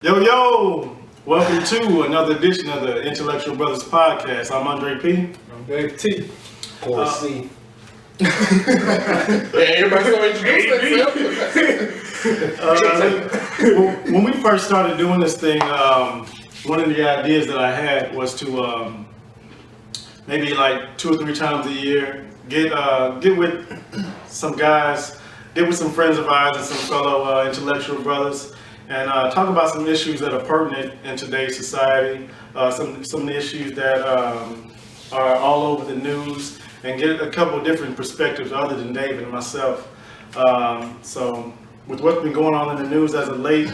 Yo, welcome to another edition of the Intellectual Brothers Podcast. I'm Andre P. I'm Dave T. Corey C. Everybody's going to introduce themselves. When we first started doing this thing, one of the ideas that I had was to maybe like 2 or 3 times a year get with some guys, get with some friends of ours and some fellow intellectual brothers, and talk about some issues that are pertinent in today's society, some of the issues that are all over the news, and get a couple of different perspectives other than David and myself. So with what's been going on in the news as of late,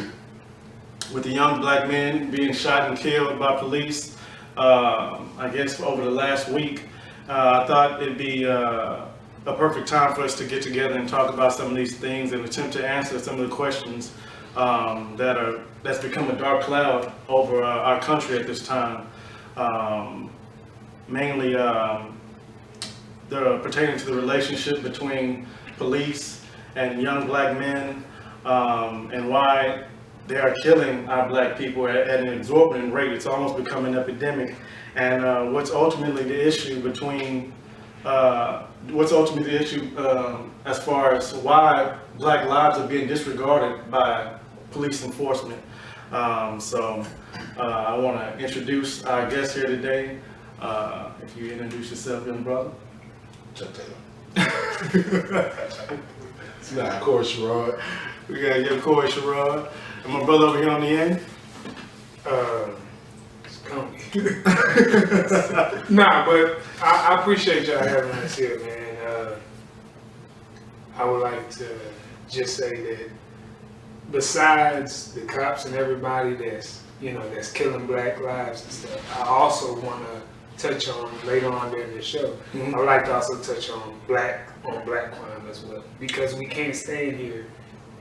with the young black men being shot and killed by police, I guess over the last week, I thought it'd be a perfect time for us to get together and talk about some of these things and attempt to answer some of the questions that's become a dark cloud over our country at this time. Mainly pertaining to the relationship between police and young black men, and why they are killing our black people at an exorbitant rate. It's almost become an epidemic. And what's ultimately the issue as far as why black lives are being disregarded by police enforcement. So I want to introduce our guest here today. If you introduce yourself, young brother. Chuck Taylor. It's not Corey Sherrod. We got your Corey Sherrod. And my brother over here on the end. It's coming. Nah, but I appreciate y'all having us here, man. I would like to just say that besides the cops and everybody that's killing black lives and stuff, I also want to touch on later on during the show. I would like to also touch on black crime as well, because we can't stand here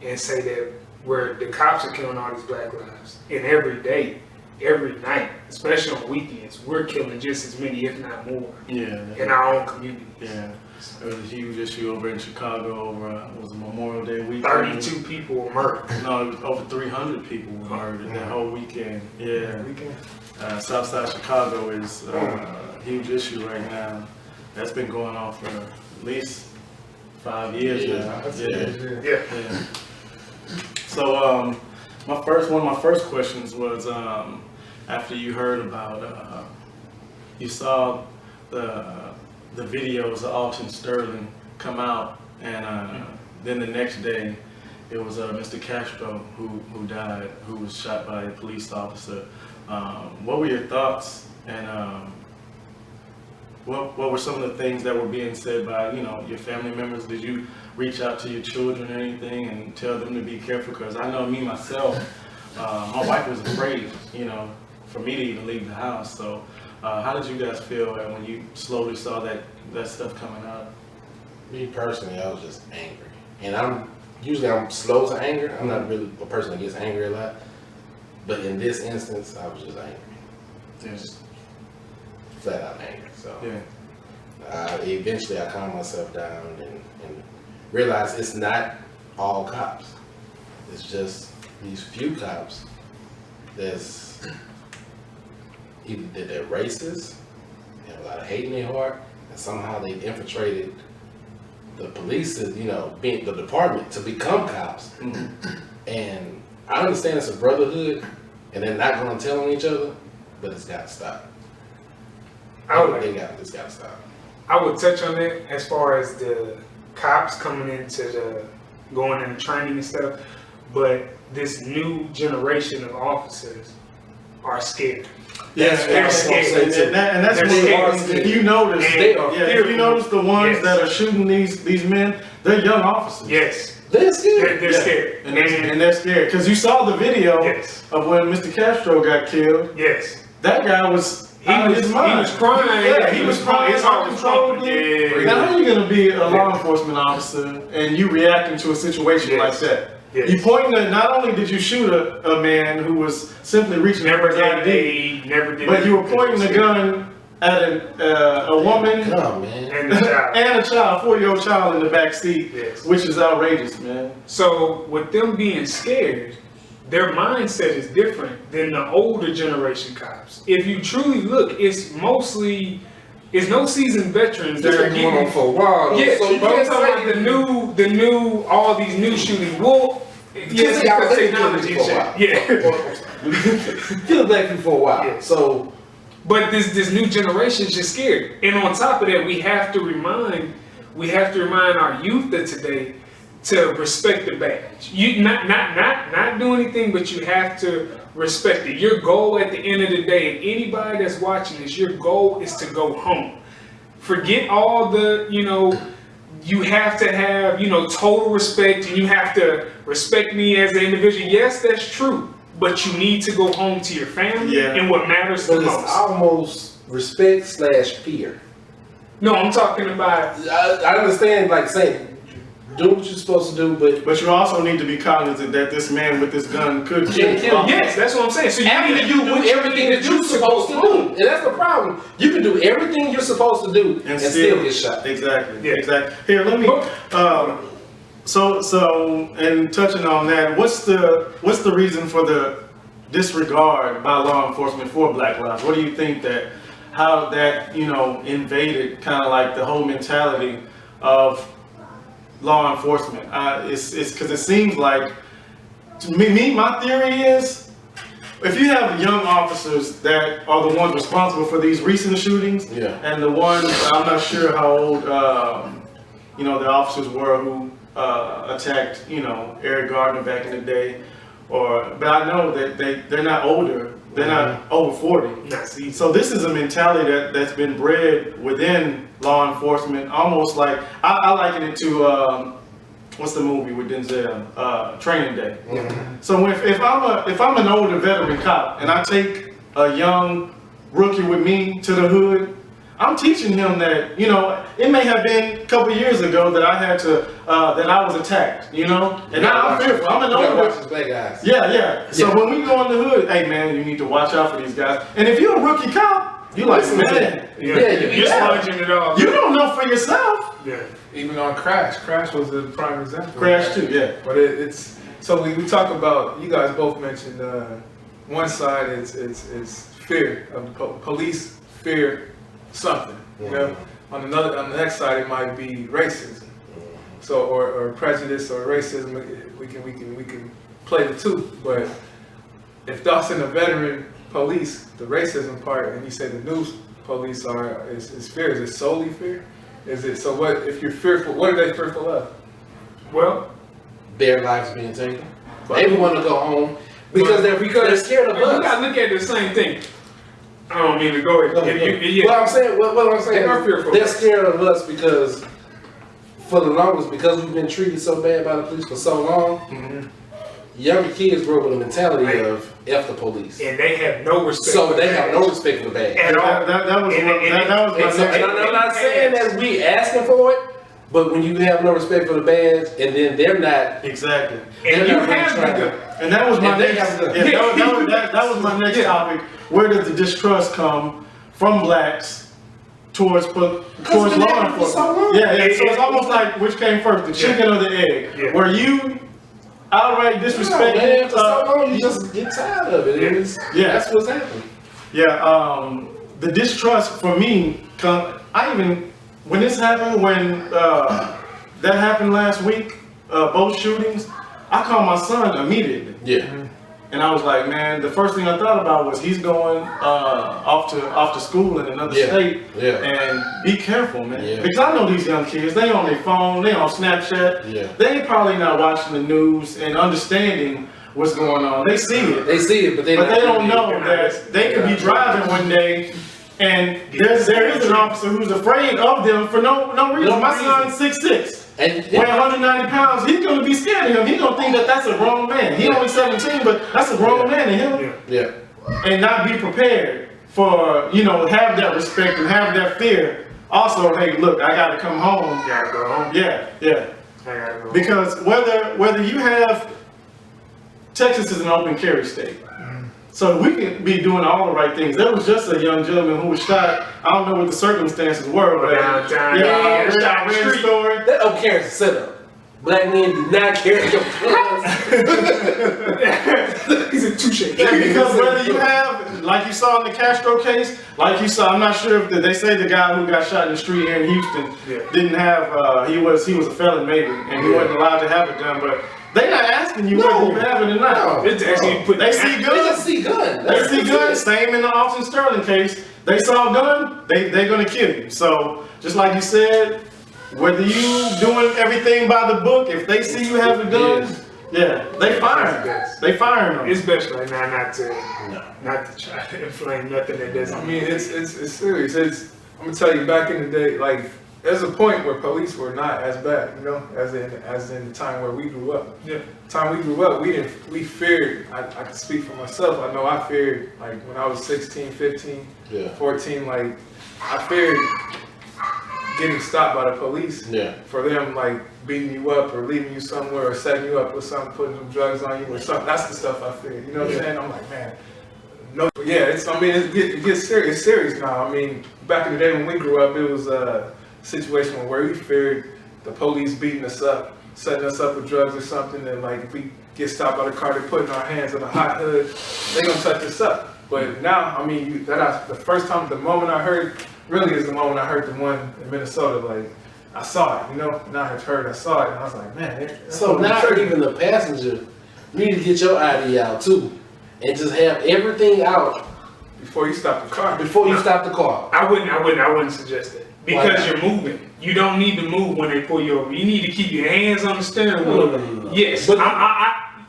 and say that where the cops are killing all these black lives, and every day, every night, especially on weekends, we're killing just as many, if not more, in our own community. Yeah, there was a huge issue over in Chicago over was Memorial Day weekend. 32 people were murdered. No, it was over 300 people were murdered that whole weekend. Yeah. Southside Chicago is a huge issue right now. That's been going on for at least 5 years now. Yeah. So one of my first questions was after you heard about you saw the videos of Alton Sterling come out, and then the next day it was Mr. Castro who died, who was shot by a police officer. What were your thoughts, and what were some of the things that were being said by your family members? Did you reach out to your children or anything and tell them to be careful? Because I know me myself, my wife was afraid, for me to even leave the house. So how did you guys feel when you slowly saw that stuff coming out? Me personally, I was just angry, and I'm slow to anger. I'm not really a person that gets angry a lot, but in this instance, I was just angry. Just flat out angry. So eventually I calmed myself down and realized it's not all cops. It's just these few cops that's either that they're racist, they have a lot of hate in their heart, and somehow they infiltrated the police, being the department, to become cops. And I understand it's a brotherhood, and they're not going to tell on each other, but it's got to stop. It's got to stop. I would touch on that as far as the cops coming going into training and stuff, but this new generation of officers are scared. They're scared. And that's what if you notice, if you notice the ones that are shooting these men, they're young officers. Yes. They're scared. They're scared. And they're scared. Because you saw the video of when Mr. Castro got killed. Yes. That guy was out of his mind. He was crying. Yeah, he was crying uncontrollably. Now, how are you going to be a law enforcement officer and you reacting to a situation like that? Yes. You pointing at, not only did you shoot a man who was simply reaching for his ID, but you were pointing the gun at a woman and a child, and a 4-year-old child in the back seat, yes. Which is outrageous, man. So with them being scared, their mindset is different than the older generation cops. If you truly look, it's no seasoned veterans that are That's been going on getting. for a while. Though. Yeah, so you can't talk about the new, all these new shootings. Well, yes, because technology for a shit. while. Yeah. Kill black people for a while. Yeah. So, But this new generation is just scared. And on top of that, we have to remind our youth of today to respect the badge. You not do anything, but you have to respect it. Your goal at the end of the day, and anybody that's watching this, your goal is to go home. Forget all the, you have to have, total respect, and you have to respect me as an individual. Yes, that's true. But you need to go home to your family and what matters the but it's most. almost respect/fear. No, I'm talking about. I understand, like saying, do what you're supposed to do, But you also need to be cognizant that this man with this gun could kill you. Yes, that's what I'm saying. So you after need to you do what you everything need that to you're supposed to go do, home. and that's the problem. You can do everything you're supposed to do and still get shot. Exactly. Yeah. Exactly. Here, let me. So, and touching on that, what's the reason for the disregard by law enforcement for Black lives? What do you think how that invaded kind of like the whole mentality of law enforcement? It's because it seems like, to me, my theory is, if you have young officers that are the ones responsible for these recent shootings, and the ones, I'm not sure how old, the officers were who attacked, Eric Gardner back in the day, but I know that they're not older, they're not over 40. So this is a mentality that's been bred within law enforcement, almost like, I liken it to, what's the movie with Denzel? Training Day. So if I'm an older veteran cop and I take a young rookie with me to the hood, I'm teaching him that, it may have been a couple years ago that I had to, that I was attacked, and now I'm fearful. I'm an older. Guys. Yeah. So when we go in the hood, hey man, you need to watch out for these guys. And if you're a rookie cop, you're like, man, You're sponging it off. you don't know for yourself. Yeah. Even on Crash was a prime example. Crash too, yeah. But it's so we talk about. You guys both mentioned one side it's fear of the police fear something. You know, on the next side it might be racism. So or prejudice or racism. We can play the two. But if that's in the veteran police, the racism part, and you say the new police is fear. Is it solely fear? Is it so? What if you're fearful? What are they fearful of? Well, Their lives being taken. They want to go home because they're scared of you us. gotta look at the same thing. I don't mean to go ahead. What I'm saying, They are fearful. they're scared of us because, for the longest, because we've been treated so bad by the police for so long. Younger kids grow with a mentality of F the police. And they have no respect. So they have no respect for the bad. At all. That was my And I'm not saying that we asking for it, but when you have no respect for the badge, and then they're not exactly. And you not really have trying to. And that was my And they next. have the- That was my next topic. Where does the distrust come from blacks towards law been happening for enforcement? so long. Yeah. So it's almost like which came first, the chicken or the egg? Yeah. Were you outright disrespected? man, for so long you just get tired of it. That's what's happening. Yeah, the distrust for me, when this happened, when that happened last week, both shootings, I called my son immediately. Yeah. And I was like, man, the first thing I thought about was he's going off to school in another state. Yeah. And be careful, man. Yeah. Because I know these young kids, they on their phone, they on Snapchat. Yeah. They probably not watching the news and understanding what's going on. They see it. They see it, but they Don't know that they could be driving one day and there is an officer who's afraid of them for no reason. No My reason. son's 6'6". And Weighing 190 pounds, he's gonna be scared of him. He's gonna think that that's a grown man. He only 17, but that's a grown man to him. Yeah. And not be prepared for, have that respect and have that fear. Also, hey, look, I gotta come home. You gotta go home. Yeah. I gotta go Because whether you have, Texas is an open carry state. So we can be doing all the right things. There was just a young gentleman who was shot. I don't know what the circumstances were, but downtown. I read Down the the street. story. They don't care to set up. Black men do not carry your guns. touche. Yeah, because whether you have, like you saw in the Castro case, like you saw, I'm not sure if they say the guy who got shot in the street here in Houston Yeah. didn't have, he was a felon maybe, and he wasn't allowed to have a gun, but they not asking you whether you have it or not. It's actually put They see They guns. just see gun. They see guns. Same in the Austin Sterling case. They saw a gun. They're gonna kill you. So just like you said, whether you doing everything by the book, if they see you have a gun, yeah, they firing. Yes. They firing them. It's best right now not to No. try to inflame nothing that doesn't. I mean, it's serious. I'm gonna tell you, back in the day, like there's a point where police were not as bad, you know, as in the time where we grew up. Yeah. Time we grew up, we feared. I can speak for myself. I know I feared, like when I was 16, 15, Yeah. 14. Like I feared getting stopped by the police. Yeah. For them like beating you up or leaving you somewhere or setting you up with something, putting some drugs on you or something. That's the stuff I feared. You know what I'm saying? I'm like, man. No, yeah, it gets serious. It's serious now. I mean, back in the day when we grew up, it was a situation where we feared the police beating us up, setting us up with drugs or something, and like if we get stopped by the car, they're putting our hands on the hot hood, they gonna touch us up. But now, I mean, the first time, the moment I heard, really is the moment I heard the one in Minnesota. Like I saw it, you know, not have heard, I saw it, and I was like, man. So now even the passenger, you need to get your ID out too, and just have everything out before you stop the car. before you stop the car. I wouldn't suggest that because Why? you're moving. You don't need to move when they pull you over. You need to keep your hands on the steering wheel. No. Yes, But-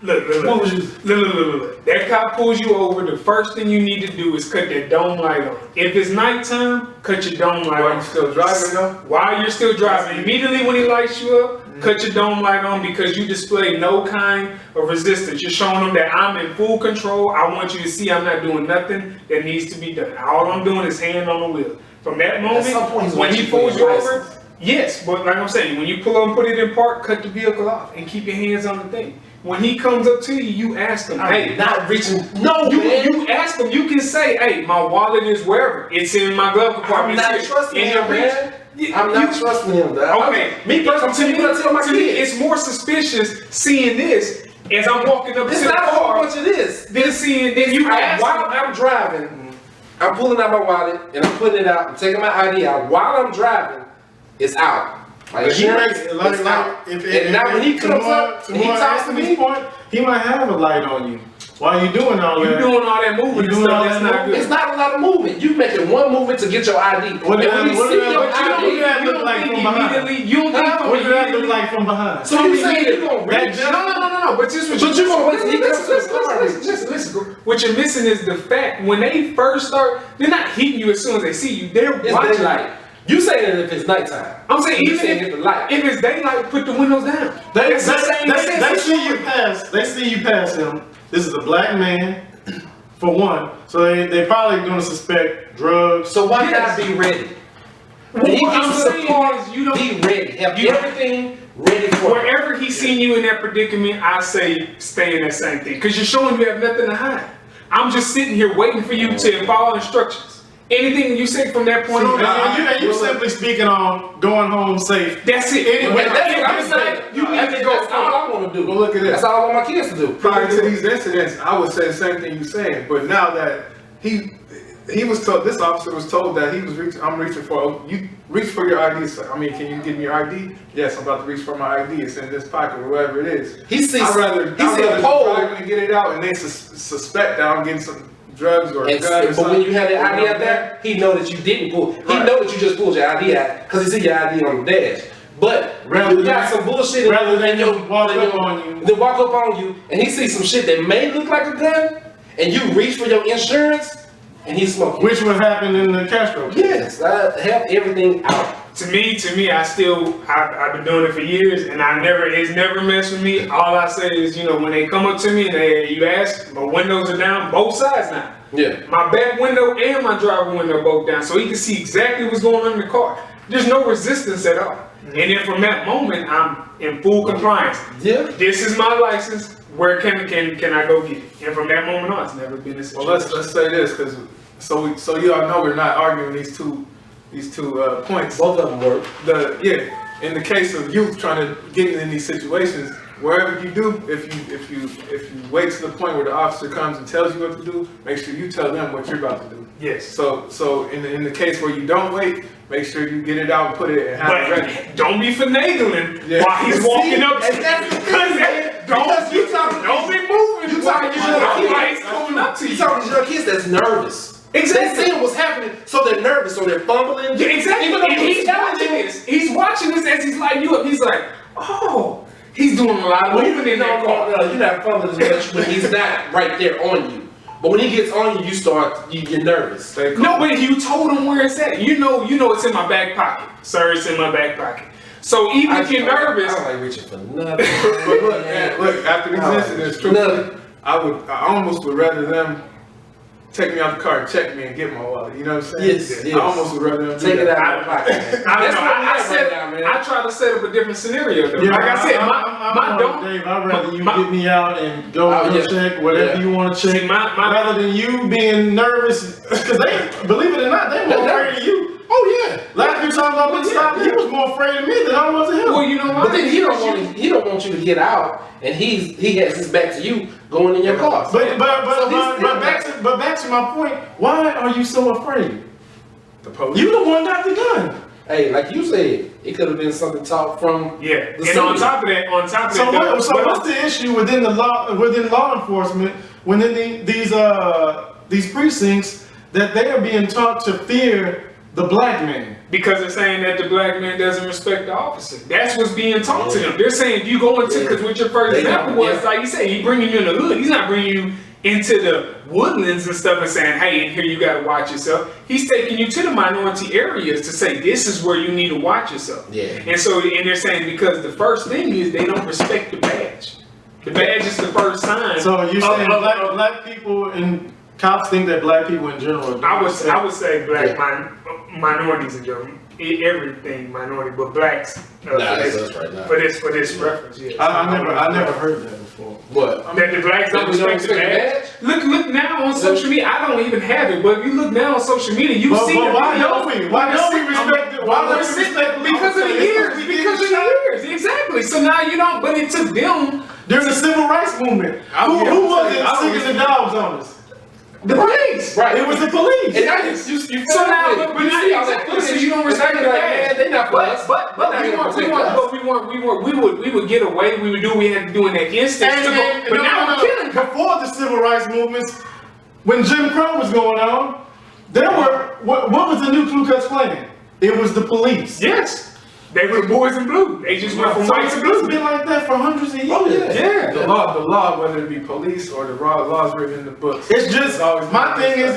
look. What was you? Look. That cop pulls you over. The first thing you need to do is cut that dome light on. If it's nighttime, cut your dome light While on. you still driving though? While you're still driving, immediately when he lights you up, cut your dome light on because you display no kind of resistance. You're showing him that I'm in full control. I want you to see I'm not doing nothing that needs to be done. All I'm doing is hand on the wheel. From that some point, moment, he's when gonna he keep pulls your you over, license. yes, but like I'm saying, when you pull up and put it in park, cut the vehicle off and keep your hands on the thing. When he comes up to you, you ask him, hey, Not reaching. No, you, man. you ask him, you can say, hey, my wallet is wherever. It's in my glove I'm compartment. not It's trusting in your him, reach. man. Yeah, I'm not trusting him. Dog. Okay, Me personally, to me, what I tell my to me, kids. it's more suspicious seeing this as I'm walking up It's to the not a whole car bunch of this. than seeing then you ask While him. I'm driving, I'm pulling out my wallet and I'm putting it out. I'm taking my ID out. While I'm driving, it's out. My But he insurance, makes- like, it's out. if And now when he comes up and he talks to me, point, he might have a light on you while you doing all You that. doing all that moving You and doing stuff, all that's that not moving? good. it's not a lot of movement. You making one movement to get your ID. What and did when he that- see what your did that- ID, that look like from behind? You don't think from What did that look immediately- like from behind? so you saying you gonna That reach? just- No. But this what But you gonna wait till he comes to the car. listen. What you're missing is the fact when they first start, they're not hitting you as soon as they see you. They're It's watching. daylight. You saying that if it's nighttime. I'm saying You even saying if the light. if it's daylight, put the windows down. They That's the same- they see you pass. They see you pass him. This is a black man, for one. So they probably gonna suspect drugs. So why Yes. not be ready? What When he I'm gets to the saying car, is you don't- be ready. Have you- everything ready for him. Wherever he's seen you in that predicament, I say stay in that same thing because you're showing you have nothing to hide. I'm just sitting here waiting for you to follow instructions. Anything you say from that point on, And you simply speaking on going home safe. that's it. Anyway, Anyway, That's what I'm it's saying. like you need to go That's all I want to do. Well, look at this. That's all I want my kids to do. Prior to these incidents, I would say the same thing you're saying. But now that he was told, this officer was told that he was reaching, I'm reaching for, you reach for your ID. So, I mean, can you give me your ID? Yes, I'm about to reach for my ID. It's in this pocket or whatever it is. He sees. I'd rather he sees a pole. drive and get it out and then suspect that I'm getting some drugs or And, gun or but something. when you have the ID out there, he know that you didn't pull. He Right. know that you just pulled your ID out because he see your ID on the dash. But Rather if you got than- some bullshit rather than in your, him walk in up your- on you. then walk up on you, and he sees some shit that may look like a gun, and you reach for your insurance, and he's smoking. Which would happen in the Castro case. Yes, I have everything out. To me, I've been doing it for years, and it's never messed with me. All I say is, when they come up to me and you ask, my windows are down, both sides now. Yeah. My back window and my driver window both down, so he can see exactly what's going on in the car. There's no resistance at all. And then from that moment, I'm in full compliance. Yeah. This is my license. Where can I go get it? And from that moment on, it's never been a Well, situation. let's say this, because so you all know we're not arguing these two points. Both of them work. In the case of youth trying to get in these situations, wherever you do, if you wait to the point where the officer comes and tells you what to do, make sure you tell them what you're about to do. Yes. So in the case where you don't wait, make sure you get it out and put it and have it ready. But don't be finagling Yeah. while he's walking up to and that's the thing, man. Don't You talking- don't be moving. You talking to while your he's coming up to You you. talking to your kids that's nervous. Exactly. They seeing what's happening, so they're nervous, so they're fumbling. Yeah, exactly. Even though And he's watching this. He's watching this as he's lighting you up. He's like, oh, he's doing a lot of Well, moving in that car. you're not fumbling as much when he's not right there on you. But when he gets on you, you're nervous. Stay calm. No, but you told him where it's at. You know it's in my back pocket. Sir, it's in my back pocket. So even if you're nervous, I don't like reaching for nothing. But look, man, look, after these incidents, truthfully, I almost would rather them take me out the car and check me and get my wallet. You know what I'm saying? Yes, yes. I almost would rather them do Take it that. out of my pocket. man. I don't That's know. what we I have said, right now, man. I try to set up a different scenario though. Yeah, Like I said, my I'm don't. Dave, I'd rather you my- get me out and go Oh, go yeah. check whatever Yeah. you want to check, See, my- rather than you being nervous. Because they, believe it or not, they more They're afraid of you. Oh yeah. Last few times I've been stopped, he was more afraid of me than I was of him. Well, you know what? But then he don't want you to get out, and he has his back to you going in your car. But So he's- back to my point. Why are you so afraid? The police. You the one got the gun. Hey, like you said, it could have been something taught from Yeah, the and city. on top of that, So what's the issue within law enforcement within these precincts that they are being taught to fear the black man? because they're saying that the black man doesn't respect the officer. That's what's being taught to them. They're saying if you go into, because what your first They example don't, was, like you said, he bringing you in the hood. He's not bringing you into the woodlands and stuff and saying, hey, in here you got to watch yourself. He's taking you to the minority areas to say, this is where you need to watch yourself. Yeah. And so, and they're saying because the first thing is they don't respect the badge. The badge is the first sign. So you of- saying of- black people and cops think that black people in general? I would say black Yeah. minorities in general, everything minority, but blacks Nah, that's us right now. for this reference. Yes. I never heard that before. What? That the blacks don't That we don't respect the respect badge. Look now on social media. I don't even have it, but if you look now on social media, you But see the why videos don't we? Why don't we respect it? Why don't we Because respect of the years. Because of the years. Exactly. So now you don't. But it took them. During the civil rights movement, who was it sticking the dogs on us? The police. Right. It was the police. And now you So now, but now exactly. So you don't respect the badge. They not for us. But They're we not gonna weren't, protect we would get away. We would do what we had to do in that instance. But now we're killing. Before the civil rights movements, when Jim Crow was going on, there were what was the new Ku Klux Klan? It was the police. Yes. They were the boys in blue. They just went from So white it's to blue. been like that for hundreds of years. Oh, yeah. Yeah. The law, whether it be police or the laws written in the books. It's just always my been thing is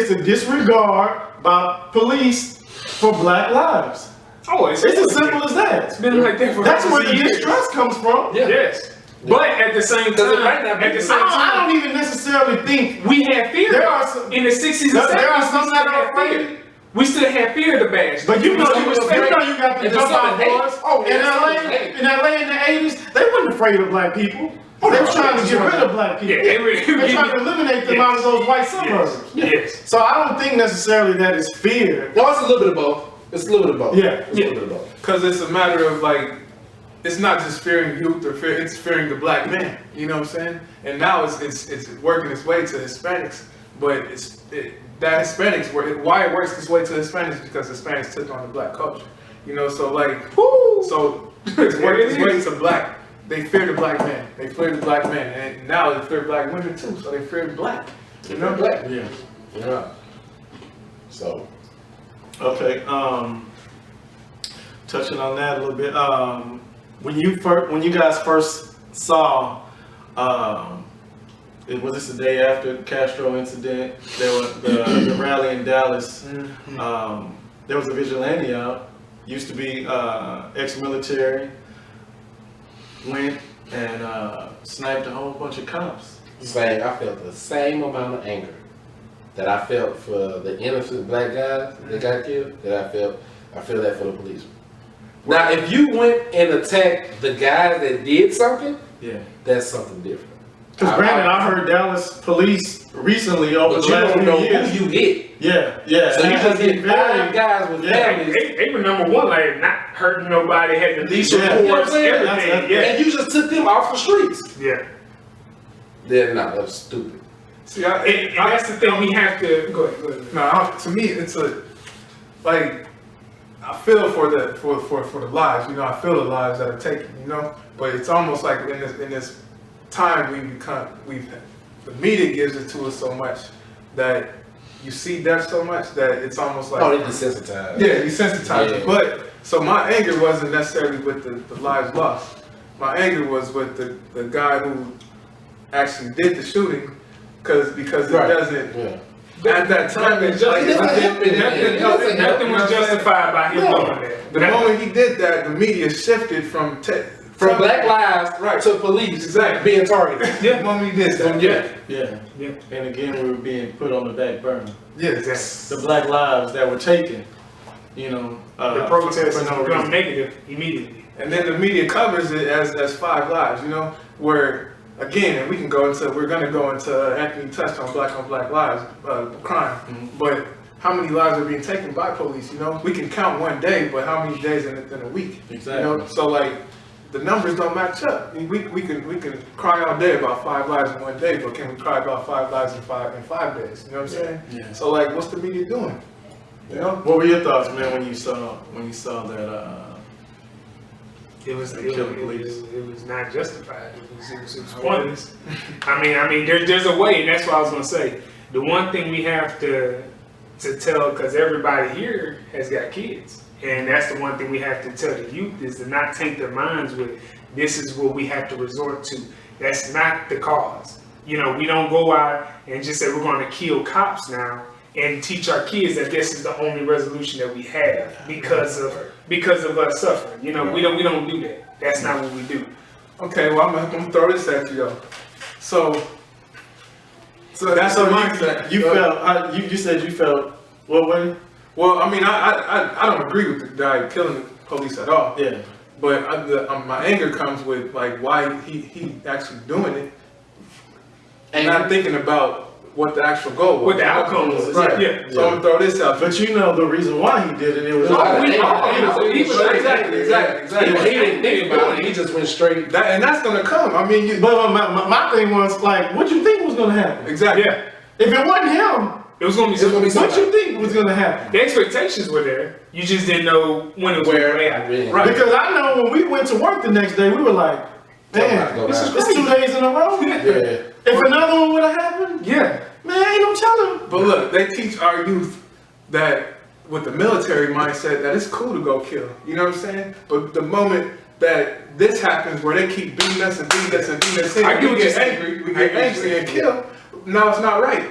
it's a disregard by police for black lives. Oh, It's as simple as that. It's been like that for That's where hundreds the of years. distrust comes from. Yeah. Yes. But at the same Because it time, might not be at the the same I time, don't even necessarily think we had fear. There are some- in the 60s and there are 70s, some we that still are had fear. afraid. We still had fear of the badge. But you know you got the And jump the out Southern boys. hate. Oh, in yeah, LA, Southern hate. in LA in the 80s, they weren't afraid of black people. They was trying to get rid of black people. Yeah, they were- They're trying to eliminate them out of those white suburbs. Yes. So I don't think necessarily that is fear. No, it's a little bit of both. It's a little bit of both. Yeah. It's a little bit of both. Because it's a matter of like, it's not just fearing youth or it's fearing the black man. You know what I'm saying? And now it's working its way to Hispanics, but that Hispanics why it works its way to Hispanics is because Hispanics took on the black culture. You know, so like, so it's working its way to black. They fear the black man. They fear the black man, and now they fear black women too. So they fear black. You know, Black. Yeah. Yeah. So, Okay. Touching on that a little bit. When you guys first saw, was this the day after the Castro incident? There was the rally in Dallas. There was a vigilante out. Used to be ex-military. Went and sniped a whole bunch of cops. saying I felt the same amount of anger that I felt for the innocent black guys that got killed, I feel that for the police. Now, if you went and attacked the guys that did something, Yeah. that's something different. Because granted, I heard Dallas police recently over But the you last don't few know years. who you get. Yeah. So you And just it's get 5 guys with Yeah. families. They were number one, like not hurting nobody, had the least Yeah. reports, Yeah, everything. that's- Yeah, And you just took them off the streets. yeah. Then no, that was stupid. See, And that's the thing we have to go ahead. No, to me, it's like I feel for the lives. You know, I feel the lives that are taken. You know, but it's almost like in this time the media gives it to us so much that you see death so much that it's almost like Oh, they desensitized. yeah, you sensitize it. Yeah. But so my anger wasn't necessarily with the lives lost. My anger was with the guy who actually did the shooting because it Right. doesn't. Yeah. At that time, it It doesn't help it. Nothing was justified by him No. doing that. The moment he did that, the media shifted from Black lives Right. to police Exactly. being targeted. The moment he did that, Yeah. Yeah. And again, we were being put on the back burner. yeah, The black lives that were taken, you know, The protests for no become reason. negative immediately. And then the media covers it as 5 lives, you know, where again, and we're gonna go into Anthony touched on black lives, crime, but how many lives are being taken by police? You know, we can count one day, but how many days in a week? Exactly. You know, so like the numbers don't match up. I mean, we can cry all day about 5 lives in one day, but can we cry about 5 lives in 5 days? You know what I'm saying? Yeah. So like, what's the media doing? You know? What were your thoughts, man, when you saw that? It was Kill police. not justified. It was pointless. I mean, there's a way, and that's what I was gonna say. The one thing we have to tell, because everybody here has got kids, and that's the one thing we have to tell the youth is to not take their minds with this is what we have to resort to. That's not the cause. You know, we don't go out and just say we're going to kill cops now and teach our kids that this is the only resolution that we have because of us suffering. You know, we don't do that. That's not what we do. Okay, well, I'm gonna throw this at you though. So that's the mindset. You felt. You said you felt. What way? Well, I mean, I don't agree with the guy killing the police at all. Yeah. But my anger comes with like why he actually doing it, and not thinking about what the actual goal was. What the outcome was. Right. Yeah. So I'm gonna throw this out. But you know the reason why he did it. It was. Exactly. He didn't think about it. He just went straight. And that's gonna come. I mean, you. But my thing was like, what you think was gonna happen? Exactly. Yeah. If it wasn't him, It was gonna be what you think was gonna happen? The expectations were there. You just didn't know when it was going to happen. Yeah. Right. Because I know when we went to work the next day, we were like, man, Go this is back. 2 days in a row. Yeah. If another one would have happened, Yeah. man, ain't no telling. But look, they teach our youth that with the military mindset that it's cool to go kill. You know what I'm saying? But the moment that this happens where they keep beating us and beating us and beating us in, I get we what get you're saying. angry, we I get get what angry you're and kill. Now it's not right.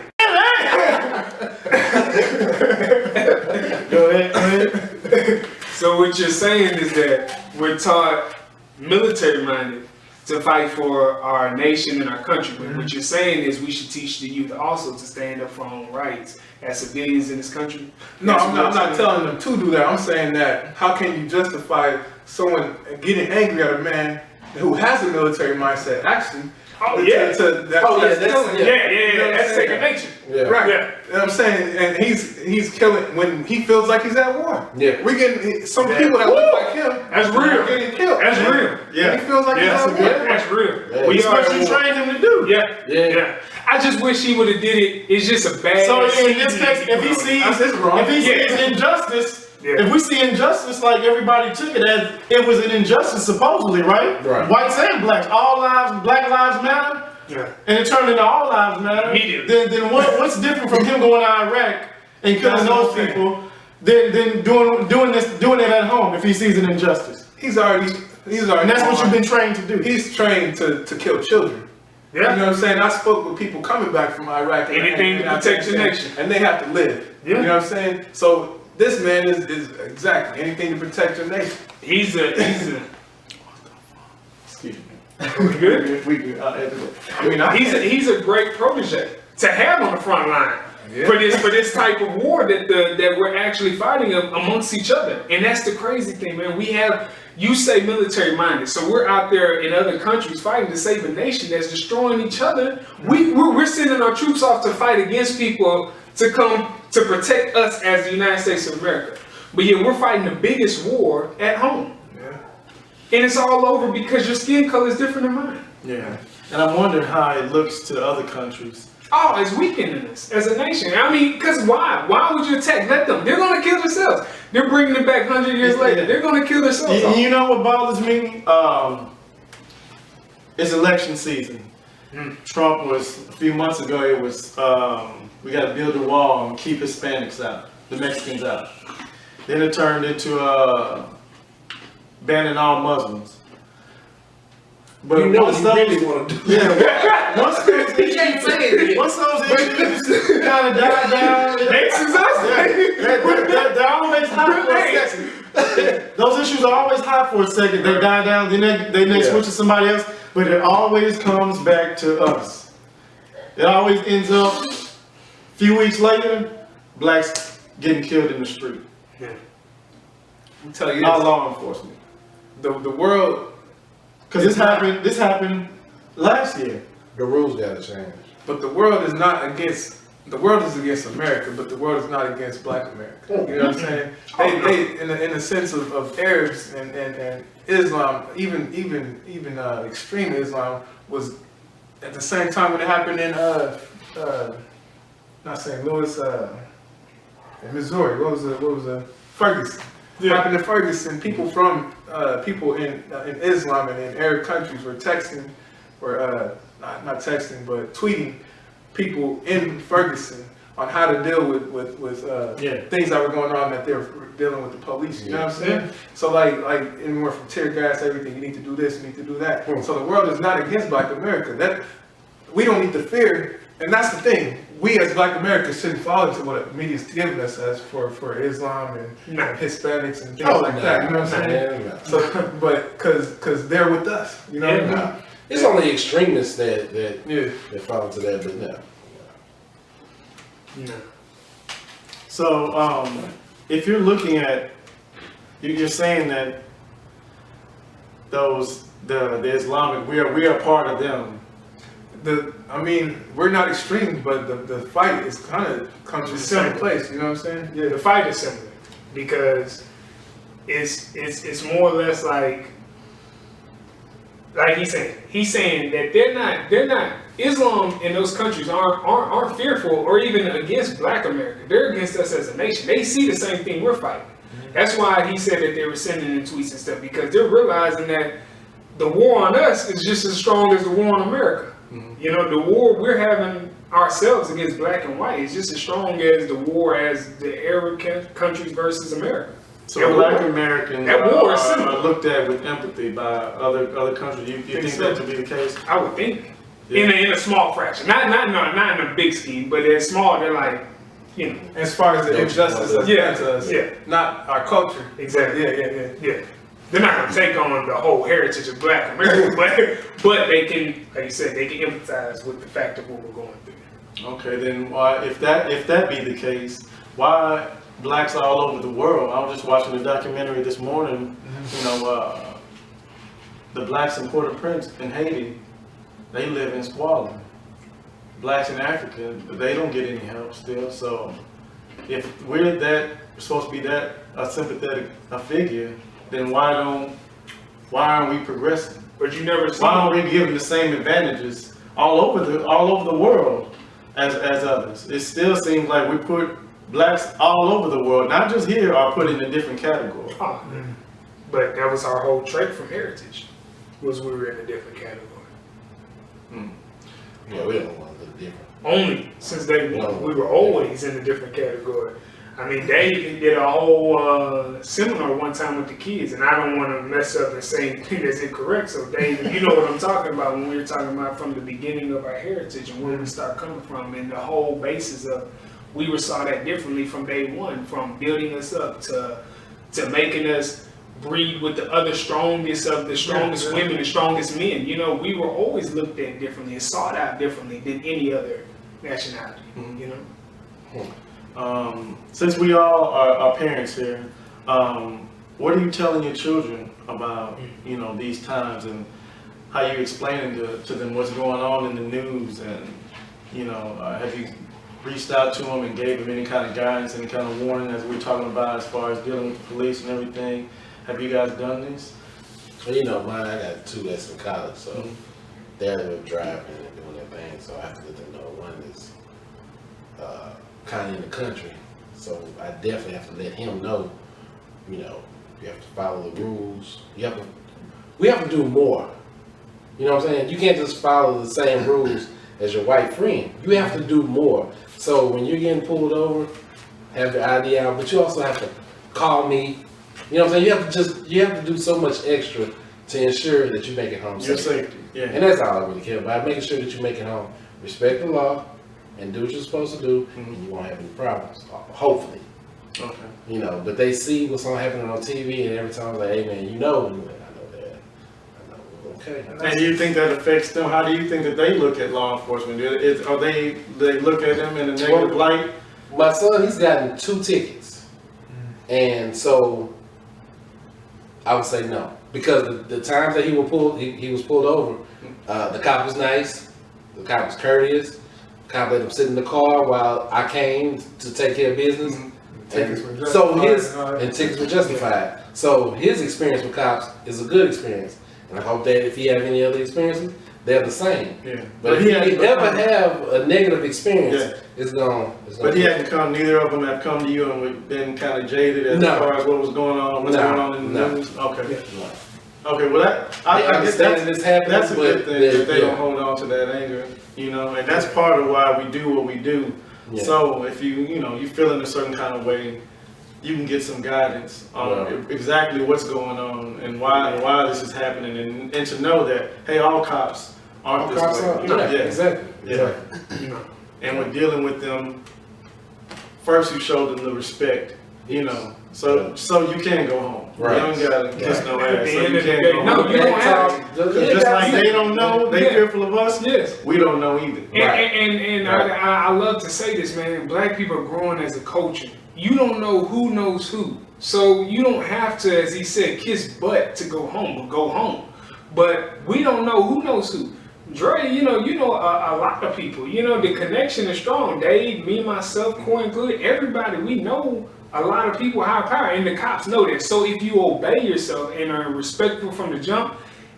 Go ahead. So what you're saying is that we're taught military minded to fight for our nation and our country. But what you're saying is we should teach the youth also to stand up for our own rights as civilians in this country. No, That's I'm what not you're telling them to do that. I'm saying that how can you justify someone getting angry at a man who has a military mindset actually? Oh, yeah. That's killing. Yeah, You know what I'm that's saying? second nature. Yeah. Right. Yeah. You know what I'm saying? And he's killing when he feels like he's at war. Yeah. We getting some Yeah. people that look like him. That's are real. Getting killed. That's real. Yeah. He feels like Yeah, he's at war. that's real. Yeah. We It's are what at you war. trained him to do. Yeah, Yeah. yeah. I just wish he would have did it. It's just a bad. So in this case, if he That's sees, his wrong. if he Yeah. sees injustice, Yeah. if we see injustice, like everybody took it as it was an injustice, supposedly, right? Right. Whites and blacks, all lives, Black Lives Matter, Yeah. and it turned into all lives matter. Immediately. Then what's different from him going to Iraq and killing That's what those I'm saying. people than doing it at home if he sees an injustice? He's already. And that's what you've been trained to do. He's trained to kill children. Yeah. You know what I'm saying? I spoke with people coming back from Iraq. Anything to protect your Afghanistan, nation. and they have to live. Yeah. You know what I'm saying? So this man is exactly anything to protect your nation. He's a. Excuse me. We good? We good. I'll edit it. I mean, He's a great protege to have on the front line Yeah. for this type of war that we're actually fighting amongst each other. And that's the crazy thing, man. We have you say military minded, so we're out there in other countries fighting to save a nation that's destroying each other. We're sending our troops off to fight against people to come to protect us as the United States of America. But yet we're fighting the biggest war at home. Yeah. And it's all over because your skin color is different than mine. Yeah. And I'm wondering how it looks to other countries. Oh, it's weakening us as a nation. I mean, because why? Why would you attack? Let them. They're going to kill themselves. They're bringing it back 100 years later. They're going to kill themselves. You know what bothers me? It's election season. Trump was, a few months ago, it was, we got to build a wall and keep Hispanics out, the Mexicans out. Then it turned into banning all Muslims. But You know once you those, really want to do yeah, once those You can't say it. once those issues kind of died down, Mexicans us. they're always hot for a second. Those issues are always hot for a second. They die down, then they switch to somebody else, but it always comes back to us. It always ends up, a few weeks later, blacks getting killed in the street. I'm telling you Not this, law enforcement. the world, Because this happened last year. The rules gotta change. but the world is not against. The world is against America, but the world is not against Black America. You know what I'm saying? They in the sense of Arabs and Islam, even extreme Islam was at the same time when it happened in not St. Louis, in Missouri. What was the Ferguson? Yeah. Happened in Ferguson. People from people in Islam and in Arab countries were texting, or not texting, but tweeting people in Ferguson on how to deal with things that were going on, that they're dealing with the police. You know what I'm saying? So like anywhere from tear gas, everything. You need to do this, you need to do that. So the world is not against Black America. That we don't need to fear, and that's the thing. We as Black Americans shouldn't fall into what the media's giving us as for Islam and Hispanics and things like that. You know what I'm saying? No. So, but because they're with us. You know what I mean? It's only extremists that Yeah. fall into that, but no. No. So, if you're looking at, you're saying that the Islamic, we are part of them. I mean, we're not extreme, but the fight is kind of comes from the same Similar. place. You know what I'm saying? Yeah, the fight is similar because it's more or less like he's saying that they're not Islam in those countries aren't fearful or even against Black America. They're against us as a nation. They see the same thing we're fighting. That's why he said that they were sending in tweets and stuff, because they're realizing that the war on us is just as strong as the war on America. You know, the war we're having ourselves against Black and white is just as strong as the war as the Arab countries versus America. So That Black war- Americans that war is are similar. looked at with empathy by other countries. You think so. that to be the case? I would think Yeah. in a small fraction, not in a big scheme, but in small, they're like, you know, As far as the injustice that's Yeah, done to us, yeah. not our culture. Exactly. Yeah. yeah. They're not gonna take on the whole heritage of Black America, but they can, like you said, they can empathize with the fact of what we're going through. Okay, then why, if that be the case, why blacks all over the world? I was just watching a documentary this morning. You know, the blacks in Port-au-Prince in Haiti, they live in squalor. Blacks in Africa, they don't get any help still. So if we're supposed to be that a sympathetic figure, then why aren't we progressing? But you never see. Why aren't we given the same advantages all over the world as others? It still seems like we put blacks all over the world, not just here, are put in a different category. Oh, but that was our whole trait from heritage, was we were in a different category. Yeah, we don't want to look different. Only since day one, we were always in a different category. I mean, Dave did a whole seminar one time with the kids, and I don't want to mess up and say anything that's incorrect. So, Dave, you know what I'm talking about when we were talking about from the beginning of our heritage and where we start coming from, and the whole basis of we saw that differently from day one, from building us up to making us breed with the other strongest of the strongest women and strongest men. You know, we were always looked at differently and sought out differently than any other nationality. You know. Since we all are parents here, what are you telling your children about, these times, and how you explaining to them what's going on in the news, and, have you reached out to them and gave them any kind of guidance, any kind of warning, as we're talking about as far as dealing with the police and everything? Have you guys done this? Well, mine, I got 2 that's in college, so they're driving and doing their thing, so I have to let them know. One is kind of in the country, so I definitely have to let him know, you have to follow the rules. We have to do more. You know what I'm saying? You can't just follow the same rules as your white friend. You have to do more. So when you're getting pulled over, have your ID out, but you also have to call me. You know what I'm saying? You have to do so much extra to ensure that you make it home Your safe. safety, yeah. And that's all I really care about, making sure that you make it home. Respect the law and do what you're supposed to do, and you won't have any problems, hopefully. Okay. But they see what's happening on TV, and every time I'm like, hey man, I know that. I know, okay. And you think that affects them? How do you think that they look at law enforcement? Are they look at them in a negative light? My son, he's gotten 2 tickets. And so I would say no. Because the times that he was pulled over, the cop was nice, the cop was courteous, the cop let him sit in the car while I came to take care of business. Tickets were And tickets were justified. So his experience with cops is a good experience. And I hope that if he have any other experiences, they're the same. Yeah. But if he ever have a negative experience, it's gone. But he hadn't come, neither of them have come to you and been kind of jaded as far as what was going on, what's going on in the news? Okay. No. Okay, well I guess that's a good thing that they don't hold on to that anger, and that's part of why we do what we do. Yeah. So if you feel in a certain kind of way, you can get some guidance on exactly what's going on and why this is happening, and to know that, hey, all cops aren't this way. Exactly. Yeah. And we're dealing with them. First, you show them the respect, so you can go home. Right. You don't gotta kiss no ass. So you can day, go no, home. you don't have to. Just like they don't know, they fearful of us. Yes. We don't know either. And I love to say this, man. Black people are growing as a culture. You don't know who knows who, so you don't have to, as he said, kiss butt to go home or go home. But we don't know who knows who. Dre, you know a lot of people. The connection is strong. Dave, me, myself, Corey, included, everybody. We know a lot of people high power, and the cops know that. So if you obey yourself and are respectful from the jump,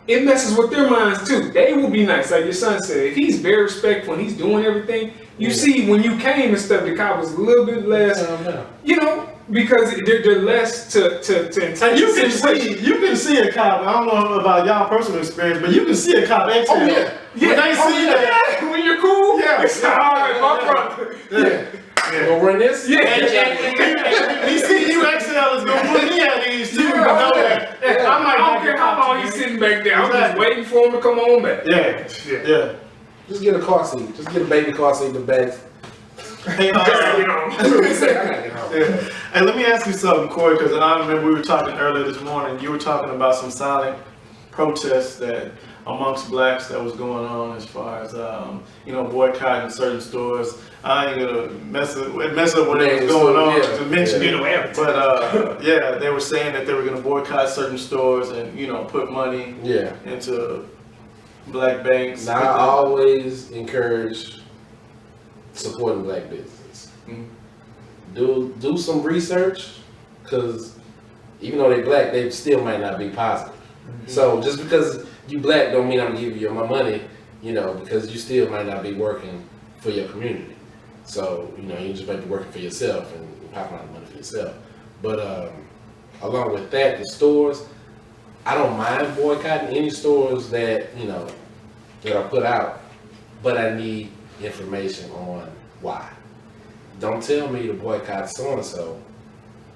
it messes with their minds too. They will be nice, like your son said. If he's very respectful and he's doing everything, you see when you came and stuff, the cop was a little bit less, because they're less to And you can see a cop. I don't know about y'all personal experience, but you can see a cop exhale. Oh, yeah. When they see that. When you're cool, Yeah. it's all right, my brother. You gonna run this? He see you exhale is gonna put me at ease too. Yeah. Know that. I don't care how long he's sitting back there. I'm just Exactly. waiting for him to come on back. Yeah. Just get a car seat. Just get a baby car seat in the back. Hey, Hey, let me ask you something, Corey, because I remember we were talking earlier this morning. You were talking about some silent protests that amongst blacks that was going on as far as boycotting certain stores. I ain't gonna mess up what was going on to mention it, but they were saying that they were gonna boycott certain stores and put money into black banks. Now, I always encourage supporting black businesses. Do some research, because even though they're black, they still might not be positive. So just because you black don't mean I'm gonna give you my money, because you still might not be working for your community. So you just might be working for yourself and popping out the money for yourself. But along with that, the stores, I don't mind boycotting any stores that that are put out, but I need information on why. Don't tell me to boycott so-and-so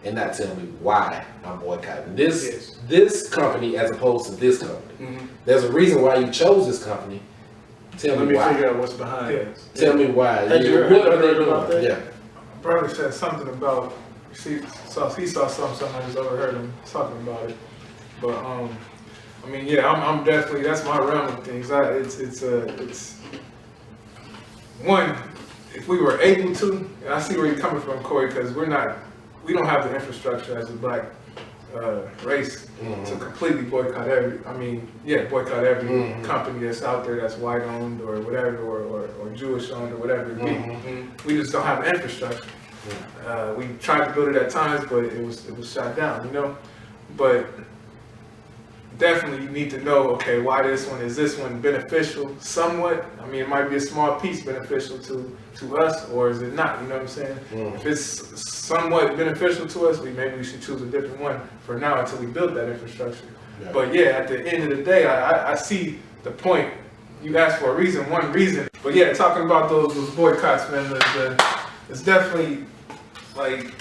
and not tell me why I'm boycotting this company as opposed to this company. There's a reason why you chose this company. Tell me why. Let me figure out what's behind it. Tell me why. What are they doing? Yeah. Brother said something about, he saw something, I just overheard him talking about it. But I'm definitely, that's my realm of things. It's one, if we were able to, and I see where you're coming from, Corey, because we don't have the infrastructure as a black race Mhm. to completely boycott boycott every company that's out there that's white owned or whatever, or Jewish owned or whatever it be. Mhm. We just don't have infrastructure. We tried to build it at times, but it was shot down, you know. But definitely you need to know, okay, why is this one beneficial somewhat? I mean, it might be a small piece beneficial to us, or is it not? You know what I'm saying? If it's somewhat beneficial to us, maybe we should choose a different one for now until we build that infrastructure. Yeah. But yeah, at the end of the day, I see the point. You asked for a reason, one reason. But yeah, talking about those boycotts, man, it's definitely like,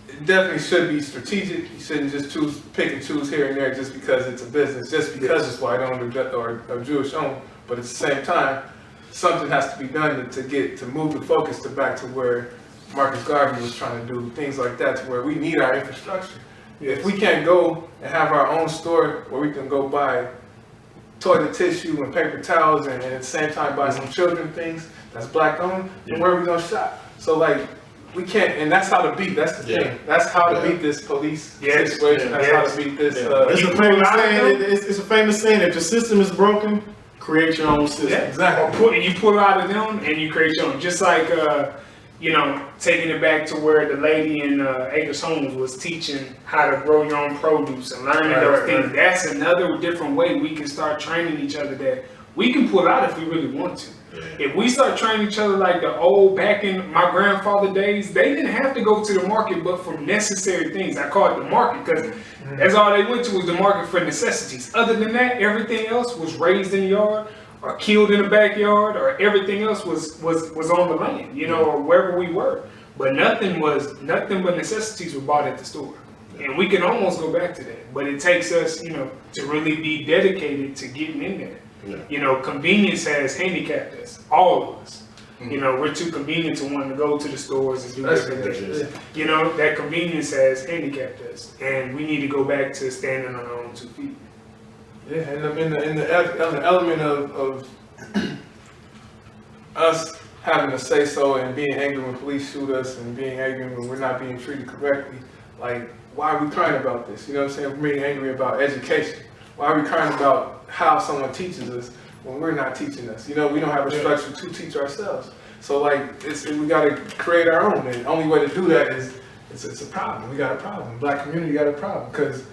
it definitely should be strategic. You shouldn't just pick and choose here and there just because it's a business, just because it's white owned or Jewish owned. But at the same time, something has to be done to move the focus back to where Marcus Garvey was trying to do, things like that, to where we need our infrastructure. If we can't go and have our own store where we can go buy toilet tissue and paper towels and at the same time buy some children things that's black owned, then where are we gonna shop? So like, we can't, and that's how to beat, that's the thing. That's how to beat this police situation, that's how to beat this. It's a famous saying, it's a famous saying, if the system is broken, create your own system. Yeah, exactly. Or you pull out of them and you create your own. Just like, taking it back to where the lady in Acres Homes was teaching how to grow your own produce and learning those things. Right. That's another different way we can start training each other that we can pull out if we really want to. Yeah. If we start training each other like the old, back in my grandfather days, they didn't have to go to the market but for necessary things. I call it the market because that's all they went to was the market for necessities. Other than that, everything else was raised in the yard or killed in the backyard, or everything else was on the land, or wherever we were. But nothing but necessities were bought at the store. And we can almost go back to that. But it takes us, to really be dedicated to getting in there. Yeah. Convenience has handicapped us, all of us. We're too convenient to want to go to the stores and do different things. That convenience has handicapped us. And we need to go back to standing on our own 2 feet. Yeah, and in the element of us having to say so and being angry when police shoot us and being angry when we're not being treated correctly, like, why are we crying about this? You know what I'm saying? We're being angry about education. Why are we crying about how someone teaches us when we're not teaching us? We don't have a structure to teach ourselves. So like, we got to create our own. And the only way to do that is, it's a problem. We got a problem. Black community got a problem. Because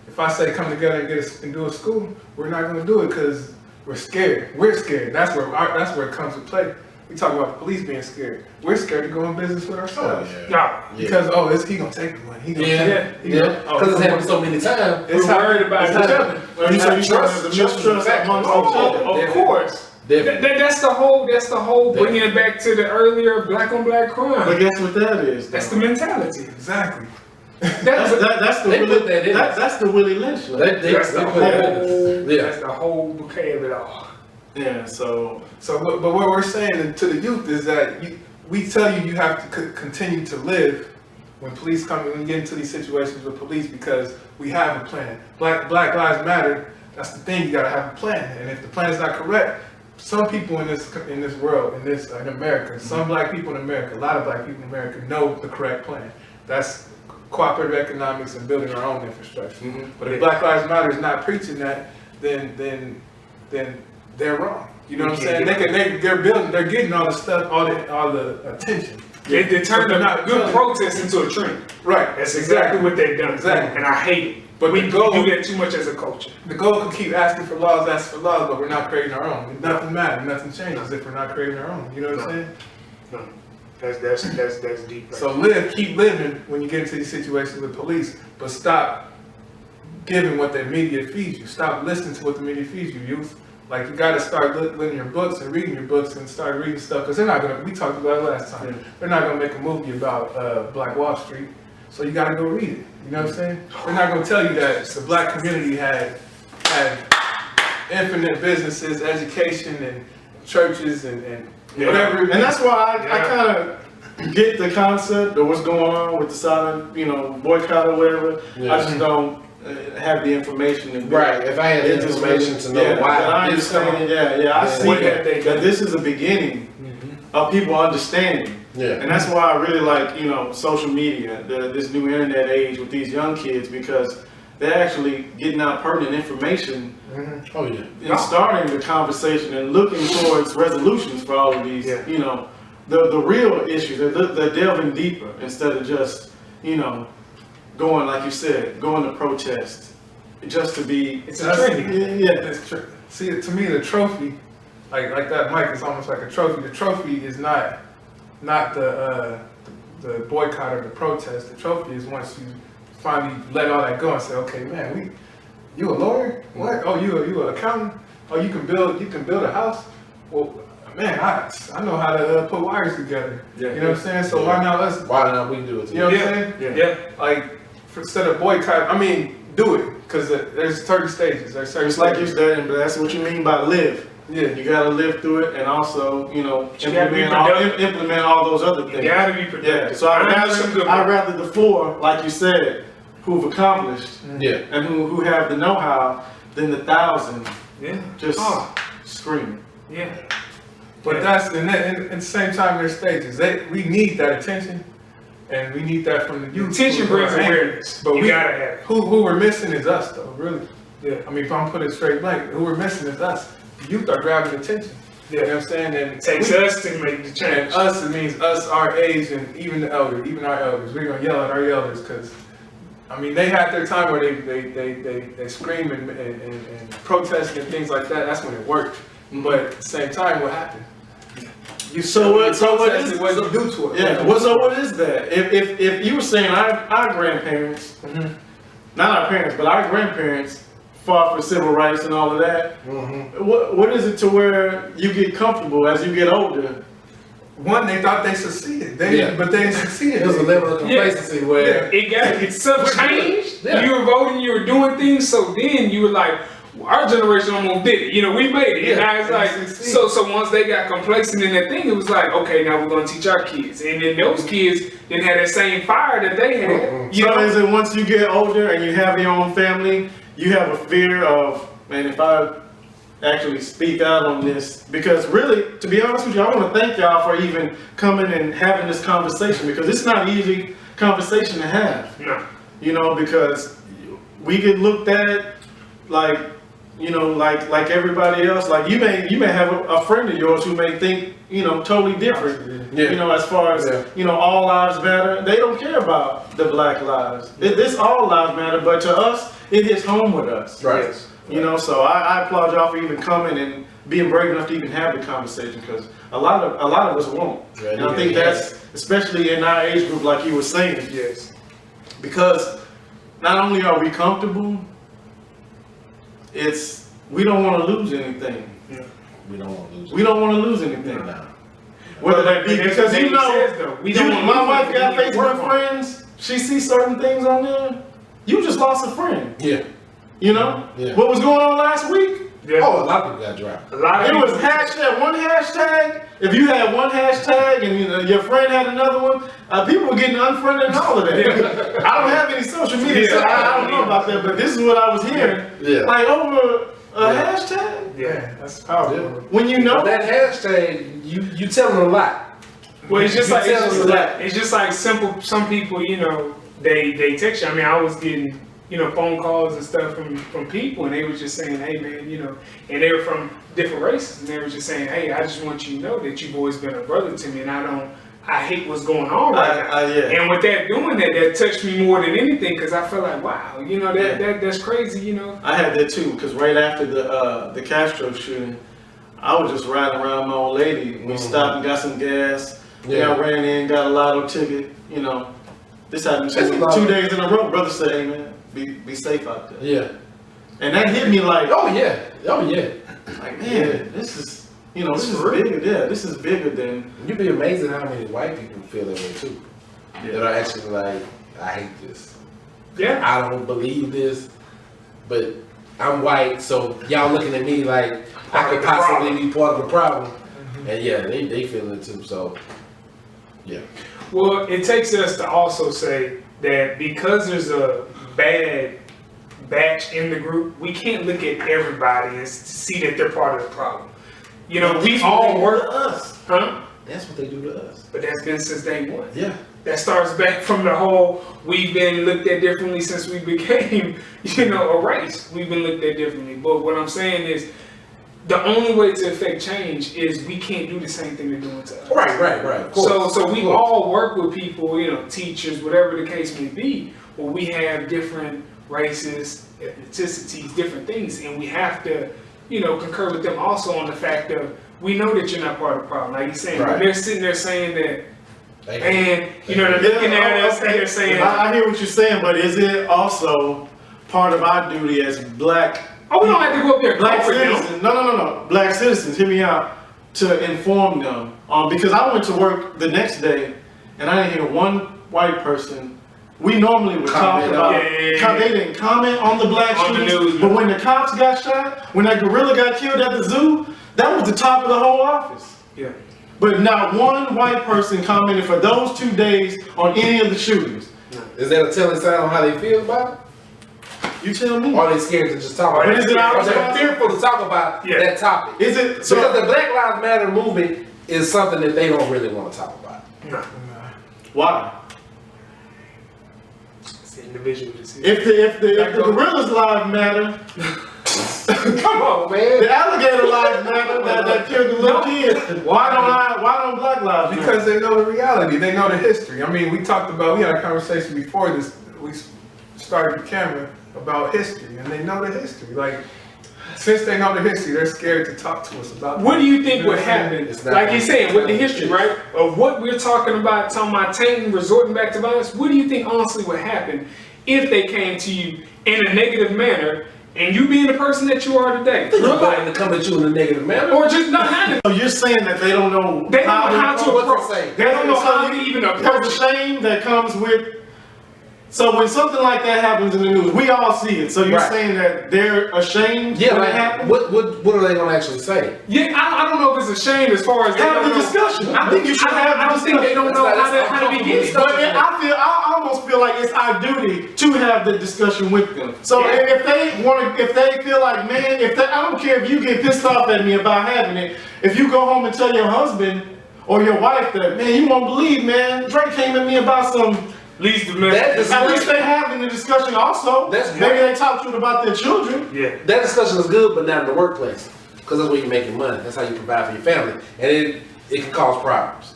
if I say come together and do a school, we're not going to do it because we're scared. We're scared. That's where it comes to play. We talk about the police being scared. We're scared to go in business with ourselves. Because he gonna take the money. He gonna because it's happened so many times. It's worried about each other. Of course. That's the whole bringing it back to the earlier black on black crime. But guess what that is? That's the mentality. Exactly. That's the Willie Lynch. That's the whole bouquet of it all. Yeah. So but what we're saying to the youth is that we tell you have to continue to live when police come and we get into these situations with police because we have a plan. Black Lives Matter. That's the thing. You gotta have a plan, and if the plan is not correct, some people in this world, in America, some black people in America, a lot of black people in America know the correct plan. That's cooperative economics and building our own infrastructure. Mm-hmm. But if Black Lives Matter is not preaching that, then they're wrong. You know what I'm saying? They're getting all the stuff, all the attention. They turned a good protest into a trend. Right. That's exactly what they've done. Exactly. And I hate it. But we do that too much as a culture. The goal can keep asking for laws, but we're not creating our own. Nothing matters, nothing changes if we're not creating our own. You know what I'm saying? No. That's deep. Right? So keep living when you get into these situations with police, but stop giving what the media feeds you. Stop listening to what the media feeds you, youth. Like, you gotta start looking your books and reading your books and start reading stuff, because they're not gonna, we talked about it last time, they're not gonna make a movie about Black Wall Street, so you gotta go read it, you know what I'm saying? They're not gonna tell you that the black community had infinite businesses, education, and churches, and whatever. And that's why I kind of get the concept of what's going on with the silent, boycott or whatever. Yeah. I just don't have the information. Right. If I had the information to know why. I understand. I see that this is a beginning of people understanding Yeah. And that's why I really like, social media, this new internet age with these young kids, because they're actually getting out pertinent information Oh yeah. and starting the conversation and looking towards resolutions for all of these, the real issues. They're delving deeper instead of just, going, like you said, going to protest just to be. It's a trending. Yeah. It's see, to me, the trophy, like that mic is almost like a trophy. The trophy is not the boycott or the protest. The trophy is once you finally let all that go and say, okay, man, you a lawyer? What? Oh, you an accountant? Oh, you can build a house? Well, man, I know how to put wires together. Yeah. You know what I'm saying? So why not us? Why not we do it? You know what I'm saying? Yeah. Like, instead of boycott, I mean, do it. Because there's certain stages. There's certain It's like you stages. said, but that's what you mean by live. Yeah. You gotta live through it and also, gotta be implement all those other things. You gotta be Yeah, productive. so I'd rather the four, like you said, who've accomplished Yeah. and who have the know-how than the 1,000 Yeah. just Oh, screaming. yeah. But that's and at the same time, there's stages. We need that attention, and we need that from the youth. Attention who are brings angry. awareness. But You we gotta have it. Who we're missing is us, though. Really. Yeah. I mean, if I'm putting it straight blank, who we're missing is us. The youth are grabbing attention. You know what I'm saying? And It takes us to make the change. And us, it means us, our age, and even the elders, even our elders. We're gonna yell at our elders because, I mean, they had their time where they scream and protest and things like that. That's when it worked. But at the same time, what happened? So what is what you do to it? Yeah. What is that? If you were saying our grandparents, not our parents, but our grandparents fought for civil rights and all of that. What is it to where you get comfortable as you get older? One, they thought they succeeded, Yeah. but they succeeded. There's a level of complacency where It's stuff changed. Yeah. You were voting, you were doing things, so then you were like, our generation almost did it. We made it. And Yeah. now it's like, so once they got complacent in that thing, it was like, okay, now we're gonna teach our kids. And then those kids didn't have that same fire that they had. So is it once you get older and you have your own family, you have a fear of, man, if I actually speak out on this, because really, to be honest with you, I want to thank y'all for even coming and having this conversation, because it's not an easy conversation to have. No. Because we get looked at like, like everybody else. Like you may have a friend of yours who may think, totally different. Yeah. As far as, all lives matter. They don't care about the black lives. This all lives matter, but to us, it hits home with us. right. So I applaud y'all for even coming and being brave enough to even have the conversation, because a lot of us won't. Yeah, And I think that's, especially in our age group, like you were saying, Yes. because not only are we comfortable, we don't want to lose anything. We don't want to lose. We don't want to lose anything. No. Whether that be But that's because what Nate says, though. We don't wanna my lose wife it, got we need to work Facebook on it. friends. She sees certain things on there. You just lost a friend. Yeah. Yeah. What was going on last week? Yeah. Oh, a lot of people got dropped. A lot of It was people- one hashtag. If you had one hashtag and your friend had another one, people were getting unfriended and all of that. I don't have any social media, so I don't know about that. But this is what I was hearing. Yeah. Like over a hashtag. Yeah. That's powerful. Yeah. When you know That hashtag, you telling a lot. Well, it's just You like tell us that. it's just like simple. Some people, they text you. I mean, I was getting phone calls and stuff from people, and they were just saying, hey man, and they were from different races, and they were just saying, hey, I just want you to know that you've always been a brother to me, and I hate what's going on right now. yeah. And with that doing that touched me more than anything, because I feel like, wow, that's crazy, I had that too, because right after the Castro shooting, I was just riding around my old lady. We stopped and got some gas. Yeah. I ran in, got a lotto ticket. This happened That's a lot. 2 days in a row. Brother said, "Hey man, be safe out there." Yeah. And that hit me like, Oh yeah. Oh yeah. like man, this is this is bigger. Yeah, this is bigger than. You'd be amazed at how many white people feel that way too. That are actually like, I hate this. Yeah. I don't believe this, but I'm white, so y'all looking at me like I could possibly be part of the problem. And yeah, they feel it too. So yeah. Well, it takes us to also say that because there's a bad batch in the group, we can't look at everybody and see that they're part of the problem. We all work. us. Huh? That's what they do to us. But that's been since day one. Yeah. That starts back from the whole, we've been looked at differently since we became, a race. We've been looked at differently. But what I'm saying is, the only way to affect change is we can't do the same thing they're doing to us. Right. Of course. So we all work with people, teachers, whatever the case may be, where we have different races, ethnicities, different things, and we have to, concur with them also on the fact of, we know that you're not part of the problem. Like you're saying, when they're sitting there saying that, and they're looking at us and they're saying, I hear what you're saying, but is it also part of our duty as black? oh, we don't have to go up there and Black comfort them. citizens, no. Black citizens, hear me out, to inform them. Because I went to work the next day and I didn't hear one white person. We normally would talk about, they didn't comment on the black On the shootings, news. but when the cops got shot, when that gorilla got killed at the zoo, that was the top of the whole office. Yeah. But not one white person commented for those 2 days on any of the shootings. Is that a telling sign on how they feel about it? You tell me. Or are they scared to just talk about But it? is it our Or they're fearful to talk about that topic? Is it Because so? the Black Lives Matter movement is something that they don't really want to talk about. No. Why? It's an individual decision. If the gorilla's lives matter, Come on, man. the alligator lives matter that killed the little kid. Why don't black lives matter? Because they know the reality, they know the history. I mean, we had a conversation before this, we started the camera about history, and they know the history. Like, since they know the history, they're scared to talk to us about What do you think would what I'm saying? happen? It's not Like gonna you're saying, be- with the history, right? Of what we're talking about tainting, resorting back to violence, what do you think honestly would happen if they came to you in a negative manner and you being the person that you are today? They're Real not going life. to come at you in a negative manner. Or just not. So you're saying that they don't know They don't know how to What's it approach. say? They don't know how to even There's approach. the shame that comes with. So when something like that happens in the news, we all see it. So you're Right. saying that they're ashamed Yeah, when it like, happens? what are they going to actually say? Yeah, I don't know if it's a shame as far as they Have don't the know. discussion. I think you should have the I just think they don't know That's how to begin it. But I almost feel like it's our duty to have the discussion with them. So Yeah. and if they feel like, man, I don't care if you get pissed off at me about having it. If you go home and tell your husband or your wife that, man, you won't believe, man, Drake came at me about some. Least the That message. is- At least they having the discussion also. That's Maybe great. they talk to it about their children. Yeah. That discussion is good, but not in the workplace. Because that's where you're making money. That's how you provide for your family. And it can cause problems.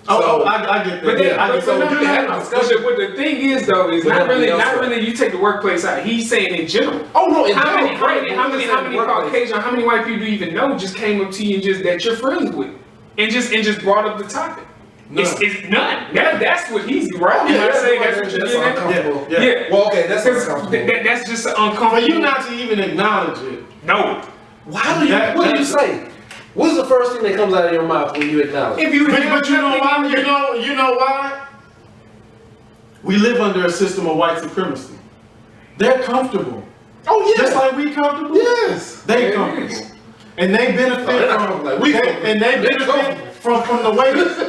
Oh, So- I get that. But then, I get but that. no, but the thing is though, is But not everybody really, else not will. really. You take the workplace out. He's saying in general. Oh, no, in How general, many workplace. Caucasian, how many white people you even know just came up to you and just that you're friends with, and just brought up the topic? It's none. That's what he's right. Yeah, I'm saying that's what that's you're getting at. uncomfortable. Yeah. Yeah. Well, okay, that's Because uncomfortable. that's just For uncomfortable. you not to even acknowledge it. No. How do you, what do you say? What's the first thing that comes out of your mouth when you acknowledge? If you But have you know nothing why? in your- You know why? We live under a system of white supremacy. They're comfortable. Oh, yeah. Just like we comfortable. Yes. They There it comfortable. is. And they benefit they're not from comfortable like we comfortable. and they They're benefit comfortable.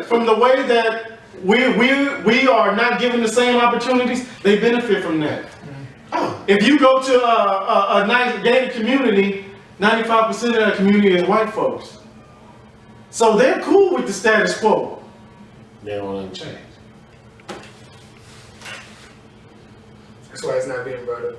from the way that we are not given the same opportunities. They benefit from that. Oh, If you go to a nice gated community, 95% of that community is white folks. So they're cool with the status quo. they don't want to change. That's why it's not being brought up.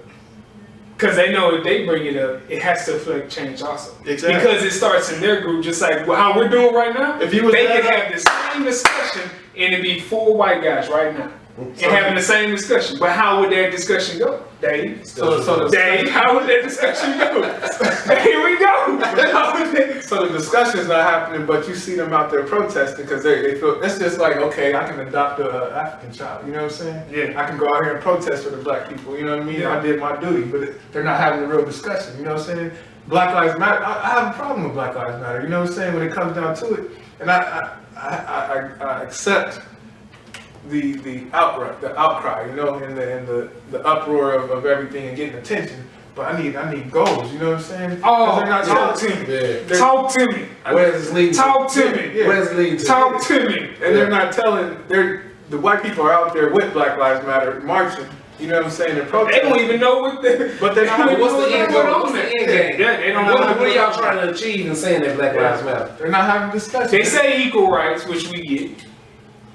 Because they know if they bring it up, it has to affect change also. Exactly. Because it starts in their group, just like how we're doing right now. If you was they that- could have the same discussion and it'd be 4 white guys right now. And having the same discussion. But how would that discussion go, Dave? So Dave, how would that discussion go? Here we go. How would that- So the discussion is not happening, but you see them out there protesting because they feel it's just like, okay, I can adopt a African child. You know what I'm saying? Yeah. I can go out here and protest for the black people. You know what I mean? Yeah. I did my duty, but they're not having a real discussion. You know what I'm saying? Black Lives Matter. I have a problem with Black Lives Matter. You know what I'm saying? When it comes down to it, and I accept the outcry, you know, and the uproar of everything and getting attention. But I need goals, you know what I'm saying? 'Cause Oh, they're not talk telling- to me. Yeah. Talk to me. Where's this leading Talk to me. Yeah. Where's it leading to? Talk to me. And they're not telling, the white people are out there with Black Lives Matter marching, You know what I'm saying? And They protest. don't even know what the. But they're not. What's the end goal? What's the end game? Yeah, they don't What, know. what are y'all trying to achieve in saying that Black Lives Matter? They're not having discussions. They say equal rights, which we get.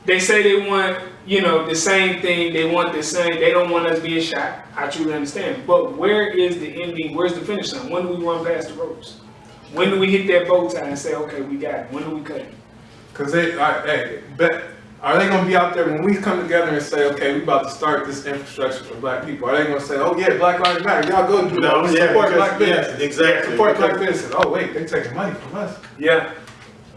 They say they want, you know, the same thing. They want the same. They don't want us being shot. I truly understand. But where is the ending? Where's the finish line? When do we run past the ropes? When do we hit that bow tie and say, okay, we got it? When do we cut it? Because are they going to be out there when we come together and say, okay, we about to start this infrastructure for black people? Are they going to say, oh yeah, Black Lives Matter, y'all go do No, that, yeah, support because- black businesses, yeah, exactly, support black because- businesses? Oh wait, they taking money from us. Yeah,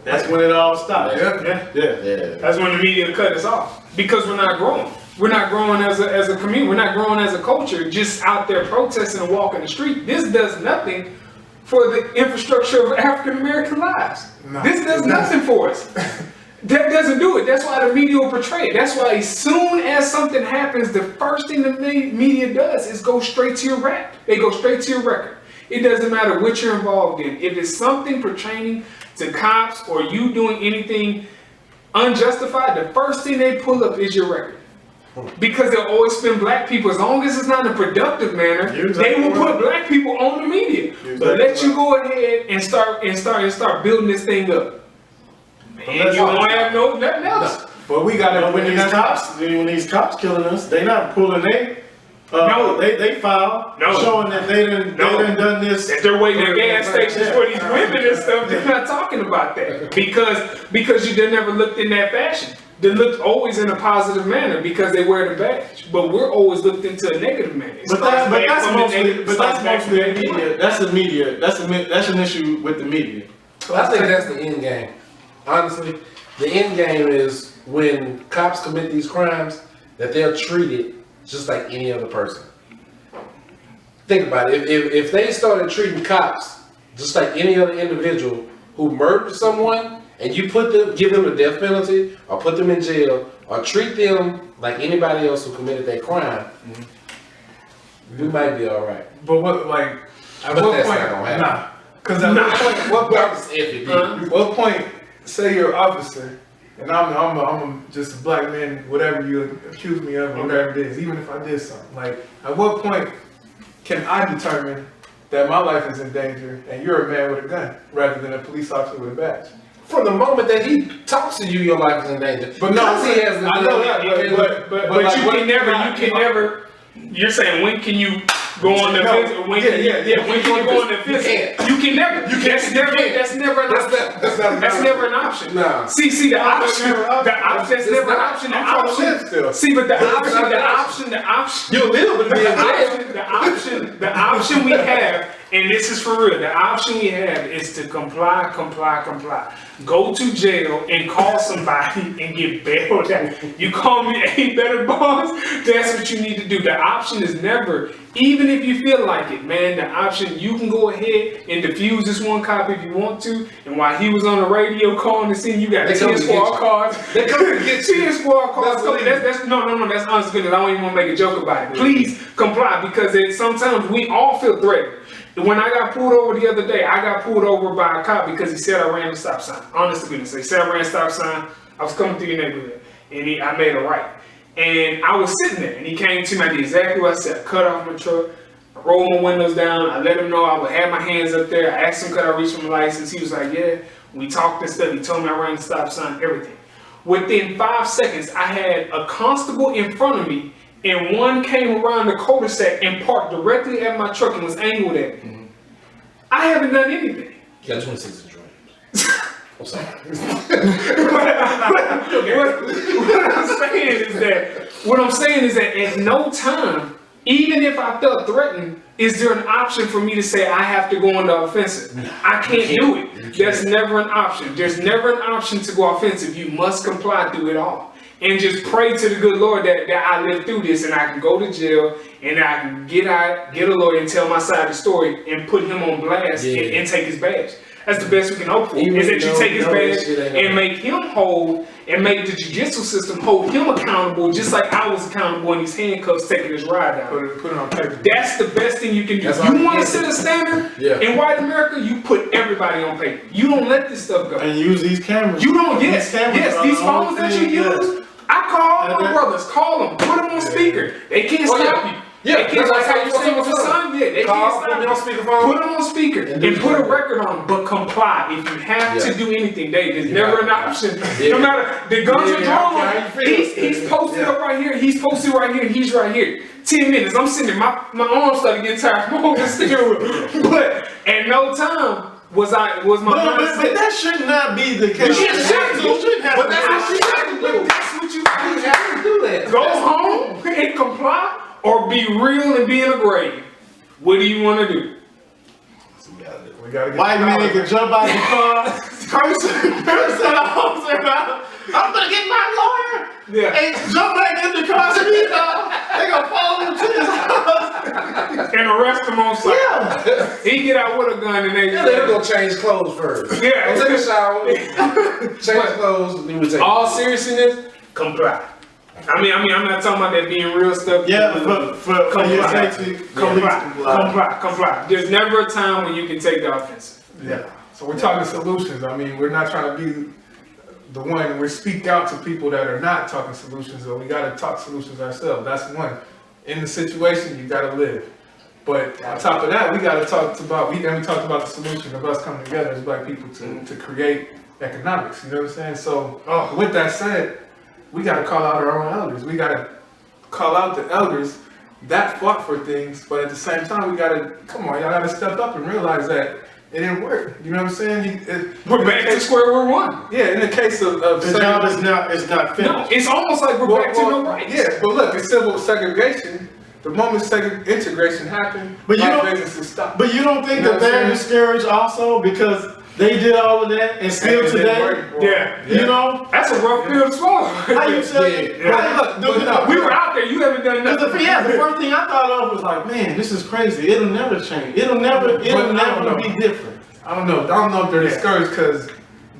That's when it all stops. Yeah. yeah. Yeah. Yeah. That's when the media cut us off because we're not growing. We're not growing as a community. We're not growing as a culture. Just out there protesting and walking the street. This does nothing for the infrastructure of African American lives. No, This does it doesn't. nothing for us. That doesn't do it. That's why the media will portray it. That's why as soon as something happens, the first thing the media does is go straight to your rap. They go straight to your record. It doesn't matter what you're involved in. If it's something pertaining to cops or you doing anything unjustified, the first thing they pull up is your record. Because they'll always spin black people, as long as it's not in a productive manner, You're exactly they will right. put black people on the media. You're But exactly let you right. go ahead and start building this thing up. And Unless you you- don't have nothing else. But we got But when these cops killing us, they not pulling No. they file No. showing that they done done this. If they're waiting at gas stations for these Yeah. women and stuff, they're not talking about that. Because you never looked in that fashion. They looked always in a positive manner because they wear the badge. But we're always looked into a negative manner. It But starts back that's from the mostly negative- starts back from the the media. That's the media. That's an issue with the media. I think that's the end game. Honestly, the end game is when cops commit these crimes, that they're treated just like any other person. Think about it. If they started treating cops just like any other individual who murdered someone, and you give them the death penalty, or put them in jail, or treat them like anybody else who committed that crime, we might be all right. But what, like, at But what that's point? not gonna happen. Nah. Because at what Well, I'm point? just iffy. What point? Say you're an officer, and I'm just a black man, whatever you accuse me of, or whatever it is, even if I did something. Like, at what point can I determine that my life is in danger and you're a man with a gun rather than a police officer with a badge? From the moment that he talks to you, your life is in danger. But no, Because he has the I know that, But like, you what- can never. You're saying when can you go on the No, offensive? When can when can you go on the offensive? You can never. That's never an option. That's never an option. No. See the option. never an option. That's It's never an not. option. The I'm trying to live option. still. See, but the But it's option. not The an option. You'll live with me in jail. The option we have, and this is for real, the option we have is to comply. Go to jail and call somebody and get bailed out. You call me a better boss, that's what you need to do. The option is never, even if you feel like it, man, the option, you can go ahead and defuse this one cop if you want to, and while he was on the radio calling the scene, you got They come 10 to squad get you. cars. They come to get you. 10 squad cars. That's what it is. That's no, that's honest goodness. I don't even want to make a joke about it. Please comply because sometimes we all feel threatened. When I got pulled over the other day, I got pulled over by a cop because he said I ran the stop sign. Honest to goodness, he said I ran the stop sign. I was coming through your neighborhood, and I made a right. And I was sitting there, and he came to me. I did exactly what I said. I cut off my truck. I rolled my windows down. I let him know I would have my hands up there. I asked him could I reach for my license. He was like, yeah. We talked and stuff. He told me I ran the stop sign, everything. Within 5 seconds, I had a constable in front of me, and one came around the cul-de-sac and parked directly at my truck and was angled at me. I haven't done anything. You got 26 in dreams. I'm sorry. What I'm saying is that at no time, even if I felt threatened, is there an option for me to say I have to go on the offensive? I can't do it. There's never an option. There's never an option to go offensive. You must comply through it all. And just pray to the good Lord that I live through this and I can go to jail and I can get a lawyer and tell my side of the story and put him on blast and take his badge. That's the best we can hope for. Even Is that you take his though badge that shit ain't and make him hold and make the judicial system hold him accountable just like I was accountable in these handcuffs taking his ride out. Put it on paper. That's the best thing you can do. That's all You you want to can set do. a standard Yeah. in white America, you put everybody on paper. You don't let this stuff go. And use these cameras. You don't, These cameras are these the phones only that thing, you yes. use, I call my And brothers, call them, put them on speaker speaker. They can't Oh, stop yeah. you. Yeah, they can't that's stop how you. you say What's what's the up. son? Yeah, they Call, can't put me stop on you. speakerphone. Put them on speaker And and do put a something. record on, but comply. If you have to Yeah. do anything, there's You never have an to. option. Yeah. No matter the guns are Yeah, drawn. how you feel. He's posted Yeah. up right here. He's posted right here. He's right here. 10 minutes. I'm sitting there. My arms started getting tired. I'm holding the steering wheel. But at no time was my But mindset. that should not be the case. You shouldn't have But to that's do what that. you have to do. That's what you You have to do that. go home and comply, or be real and be in a grave. What do you want to do? We gotta get White the man knowledge. can jump out the car, curse I'm gonna get my lawyer. Yeah. And jump back in the car, speed off. They gonna follow him to his house. And arrest him on site. Yeah. He get out with a gun and they Yeah, they're gonna change clothes first. Yeah. Go take a shower, change clothes, and then we take. all seriousness, comply. I mean, I'm not talking about that being real stuff. Yeah, for your Comply. safety, Comply. There's never a time when you can take the offensive. Yeah. So we're talking solutions. I mean, we're not trying to be the one. We speak out to people that are not talking solutions, or we got to talk solutions ourselves. That's one. In the situation, you got to live. But on top of that, we got to talk about. We talked about the solution of us coming together as Black people to create economics. You know what I'm saying? So with that said, we got to call out our own elders. We got to call out the elders that fought for things, but at the same time, we got to come on, y'all got to step up and realize that it didn't work. You know what I'm saying? We're back to square one. Yeah, in the case of The job is not finished. No, it's almost like we're back to no rights. Yeah, but look, it's civil segregation. The moment integration happened, But you Black don't- businesses stopped. But you don't think You know that what I'm they're saying? discouraged also because they did all of that and still And it didn't today, work. Yeah. you know? That's a rough pill to swallow. How you say? Yeah. But look, We were out there. You haven't done nothing. the first thing I thought of was like, man, this is crazy. It'll never change. It'll never I don't know. be different. I don't know if they're discouraged because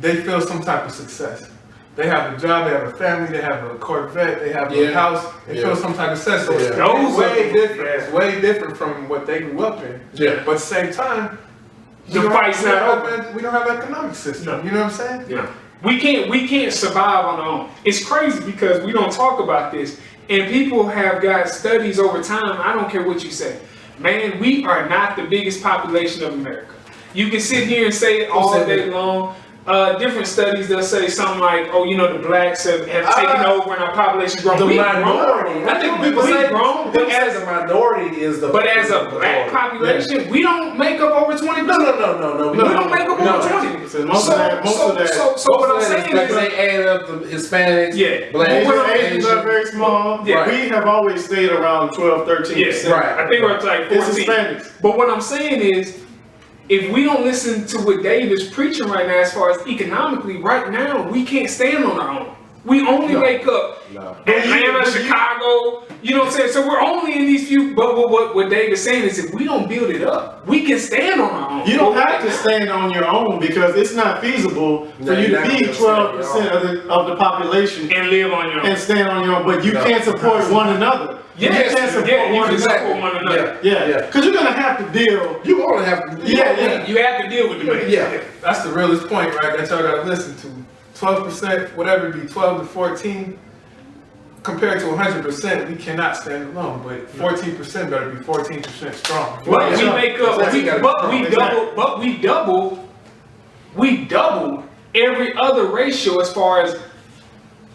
they feel some type of success. They have a job, they have a family, they have a Corvette, they have a Yeah. house, they Yeah. feel some type of success. So it's Yeah. way Those are- different. yeah. It's way different from what they grew up in. Yeah. But at the same time, The fight's not over. we don't have an economic system. No. You know what I'm saying? Yeah. We can't survive on our own. It's crazy because we don't talk about this, and people have got studies over time. I don't care what you say, man. We are not the biggest population of America. You can sit here and say it all said day that? long. Different studies, they'll say something like, "Oh, you know, the blacks have taken over and our population's grown." The We've minority. grown. I think people we've say grown, people but say as the minority is the. but as a the black majority. population, we don't make up over 20%. No. We don't make up over 20. So most of that- So what I'm Most of that saying is is, they add up the Hispanics, Yeah. blacks, Asians, Well, Asians are very small. Yeah. We have always stayed around 12, 13%. Right. I think we're up to like It's 14. Hispanics. But what I'm saying is, if we don't listen to what Dave is preaching right now, as far as economically, right now, we can't stand on our own. We only wake up No. Atlanta, But you- Chicago, you know what I'm saying? So we're only in these few, but what Dave is saying is if we don't build it up, we can stand on our own. You don't But have to stand on your own because it's not feasible for No, you you're to not be gonna 12% of the population and live on your own. and stand on your own, but you No. can't support one another. You Yes, can't support yeah, you one can another. support one another. Yeah, because you're gonna have to deal. You only have to. Yeah. You have to deal with the man. Yeah. That's the realest point, right? That y'all gotta listen to. 12%, whatever it be, 12 to 14, compared to 100%, we cannot stand alone. But 14% better be 14% strong. But Yeah. we make up, Exactly. we double every other ratio as far as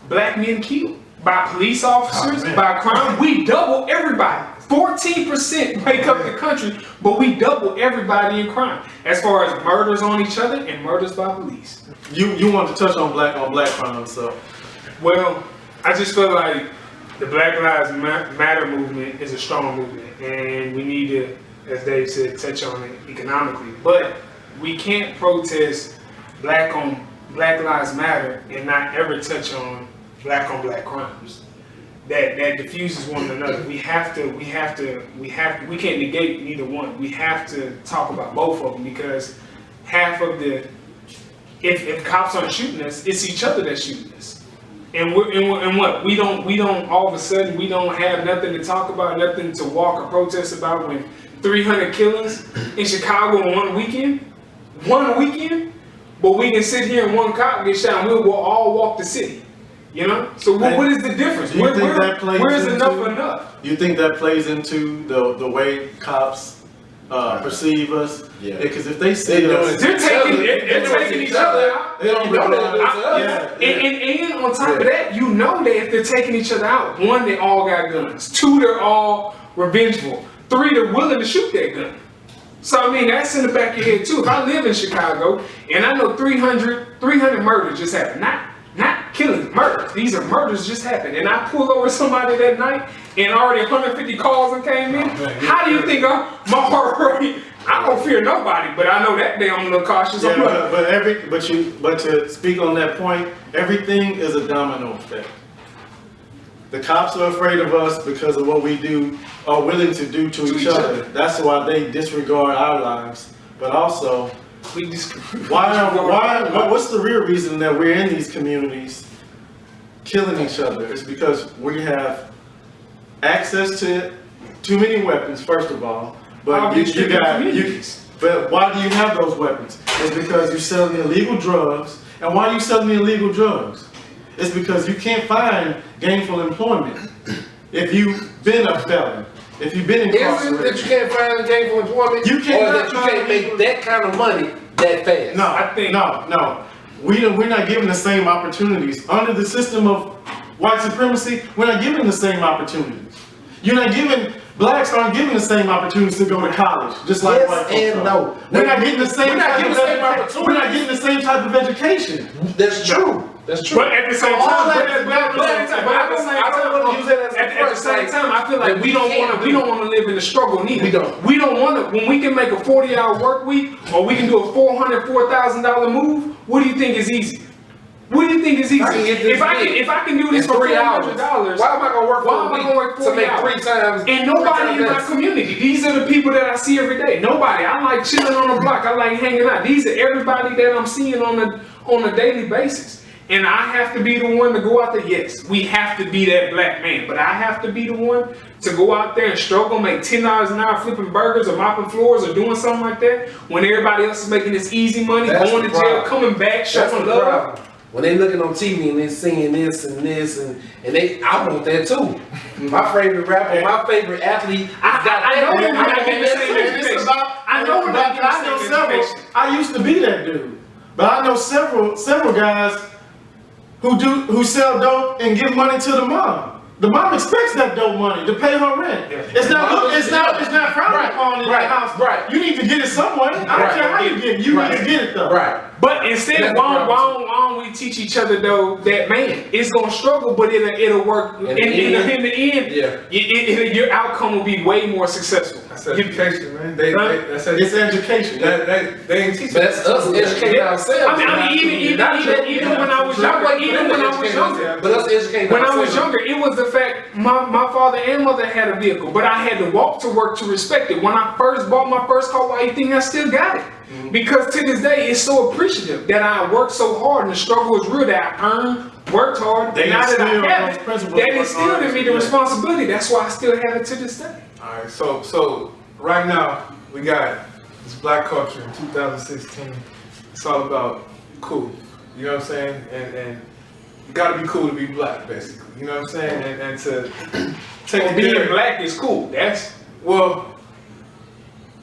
black men killed by police officers, by crime. We double everybody. 14% make up the country, but we double everybody in crime as far as murders on each other and murders by police. You want to touch on black crime, so Well, I just feel like the Black Lives Matter movement is a strong movement, and we need to, as Dave said, touch on it economically. But we can't protest Black Lives Matter and not ever touch on black crimes. That diffuses one another. We can't negate neither one. We have to talk about both of them because half of if cops aren't shooting us, it's each other that's shooting us. And what we don't all of a sudden we don't have nothing to talk about, nothing to walk or protest about when 300 killings in Chicago in one weekend, but we can sit here and one cop get shot and we'll all walk the city. You know? So what is the difference? Do you think that plays where's enough into- enough? You think that plays into the way cops perceive us? Yeah. Because if they see They're doing us, it They're taking They're doing each other out. They don't know that it's us. Yeah. And on top of that, you know that if they're taking each other out, one, they all got guns. Two, they're all revengeful. Three, they're willing to shoot that gun. So I mean, that's in the back of your head too. If I live in Chicago and I know 300 murders just happened, not killings, murders. These are murders just happened, and I pull over somebody that night and already 150 calls and came in. How do you think my heart rate? I don't fear nobody, but I know that day I'm a little cautious. yeah, I'm like, but to speak on that point, everything is a domino effect. The cops are afraid of us because of what we do, are willing to do to each other. That's why they disregard our lives. But also, what's the real reason that we're in these communities killing each other? It's because we have access to too many weapons, first of all. But but why do you have those weapons? It's because you're selling illegal drugs. And why are you selling illegal drugs? It's because you can't find gainful employment if you've been a felon, if you've been Is it incarcerated. that you can't find gainful employment? You cannot or that you find can't make that kind of money that fast? No, I think- no. We're not given the same opportunities. Under the system of white supremacy, we're not given the same opportunities. Blacks aren't given the same opportunities to go to college, just like Yes white folks and are. no. We're not getting the same We're not type getting of the same education. We're not getting the same type of education. That's true. That's true. But at the same all time, that- but at the same I don't want to use that as a At the same crutch, time, I feel like we don't want to live in the struggle neither. We don't. We don't want to. When we can make a 40-hour work week, or we can do a $400,000 move, what do you think is easy? What do you think is easy? I can get this If I can do this in for 3 hours. $400, Why am I gonna work why for am a I gonna work week to 40 make hours? 3 times? And nobody in my less? community. These are the people that I see every day. Nobody. I like chilling on the block. I like hanging out. These are everybody that I'm seeing on a daily basis. And I have to be the one to go out there. Yes, we have to be that black man. But I have to be the one to go out there and struggle, make $10 an hour flipping burgers or mopping floors or doing something like that when everybody else is making this easy money, That's going to the jail, problem. coming back, That's showing the love. problem. When they looking on TV and they seeing this and this and I want that too. My favorite rapper, my favorite athlete. I know that. we're not getting the that same too. education. I know we're not getting the same education. I used to be that dude, but I know several guys who sell dope and give money to the mom. The mom expects that dope money to pay her rent. It's not frowned upon in the house. Right. You need to get it somewhere. I don't care how you get it. You need to get it though. Right. But instead, That's why the problem. don't we teach each other though that man, it's gonna struggle, but it'll work. In the end, Yeah. your outcome will be way more successful. That's education, man. That's It's education. They ain't teaching. But that's us educating ourselves. I mean, even when I was younger, But us educating when I ourselves. was younger, it was the fact my father and mother had a vehicle, but I had to walk to work to respect it. When I first bought my first car, why you think I still got it? Because to this day, it's so appreciative that I worked so hard and the struggle was real that I earned, worked hard, They and now that I instill have those it, principles that of instilled in me the yeah. responsibility. That's why I still have it to this day. All right, so right now we got this black culture in 2016. It's all about cool. You know what I'm saying? And you gotta be cool to be black, basically. You know what I'm saying? And to take it Being there. black is cool. That's Well,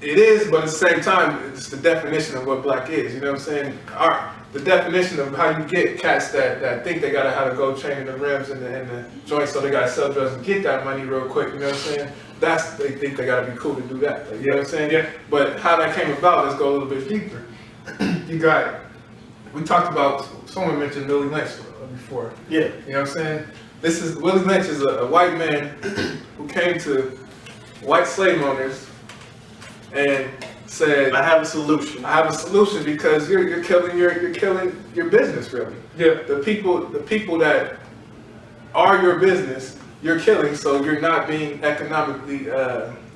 it is, but at the same time, it's the definition of what black is. You know what I'm saying? The definition of how you get cats that think they gotta have to go changing the rims and the joints, so they gotta sell drugs and get that money real quick. You know what I'm saying? They think they gotta be cool to do that. You know what I'm saying? Yeah. But how that came about, let's go a little bit deeper. We talked about, someone mentioned Willie Lynch before. Yeah. You know what I'm saying? Willie Lynch is a white man who came to white slave owners and said, I have a solution. I have a solution because you're killing your business, really. yeah. The people that are your business, you're killing, so you're not being economically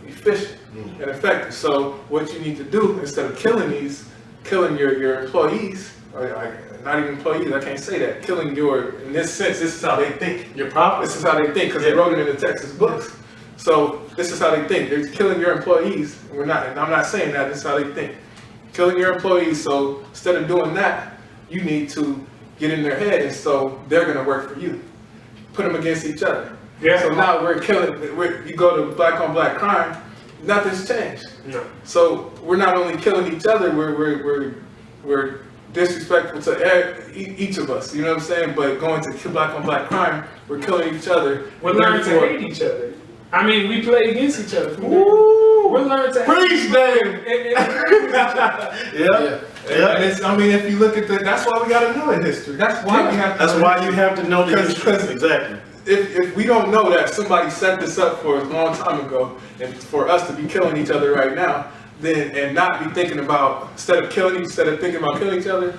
efficient and effective. So what you need to do, instead of killing your employees, or not even employees, I can't say that, killing in this sense, this is how they think. Your property. This is how they think, because they wrote it in the Texas books. So this is how they think. They're killing your employees. And I'm not saying that, this is how they think. Killing your employees, so instead of doing that, you need to get in their head, and so they're gonna work for you. Put them against each other. Yeah. So now we're killing. You go to black on black crime, nothing's changed. No. So we're not only killing each other, we're disrespectful to each of us. You know what I'm saying? But going to black on black crime, we're killing each other. We're learning to hate each other. I mean, we play against each other. We're learning to Preach, Dave. Yeah. And it's, I mean, if you look at that's why we gotta know the history. That's why we have to. That's why you have to know the history. Because- Exactly. If we don't know that somebody set this up for us a long time ago, and for us to be killing each other right now, then and not be thinking about instead of thinking about killing each other,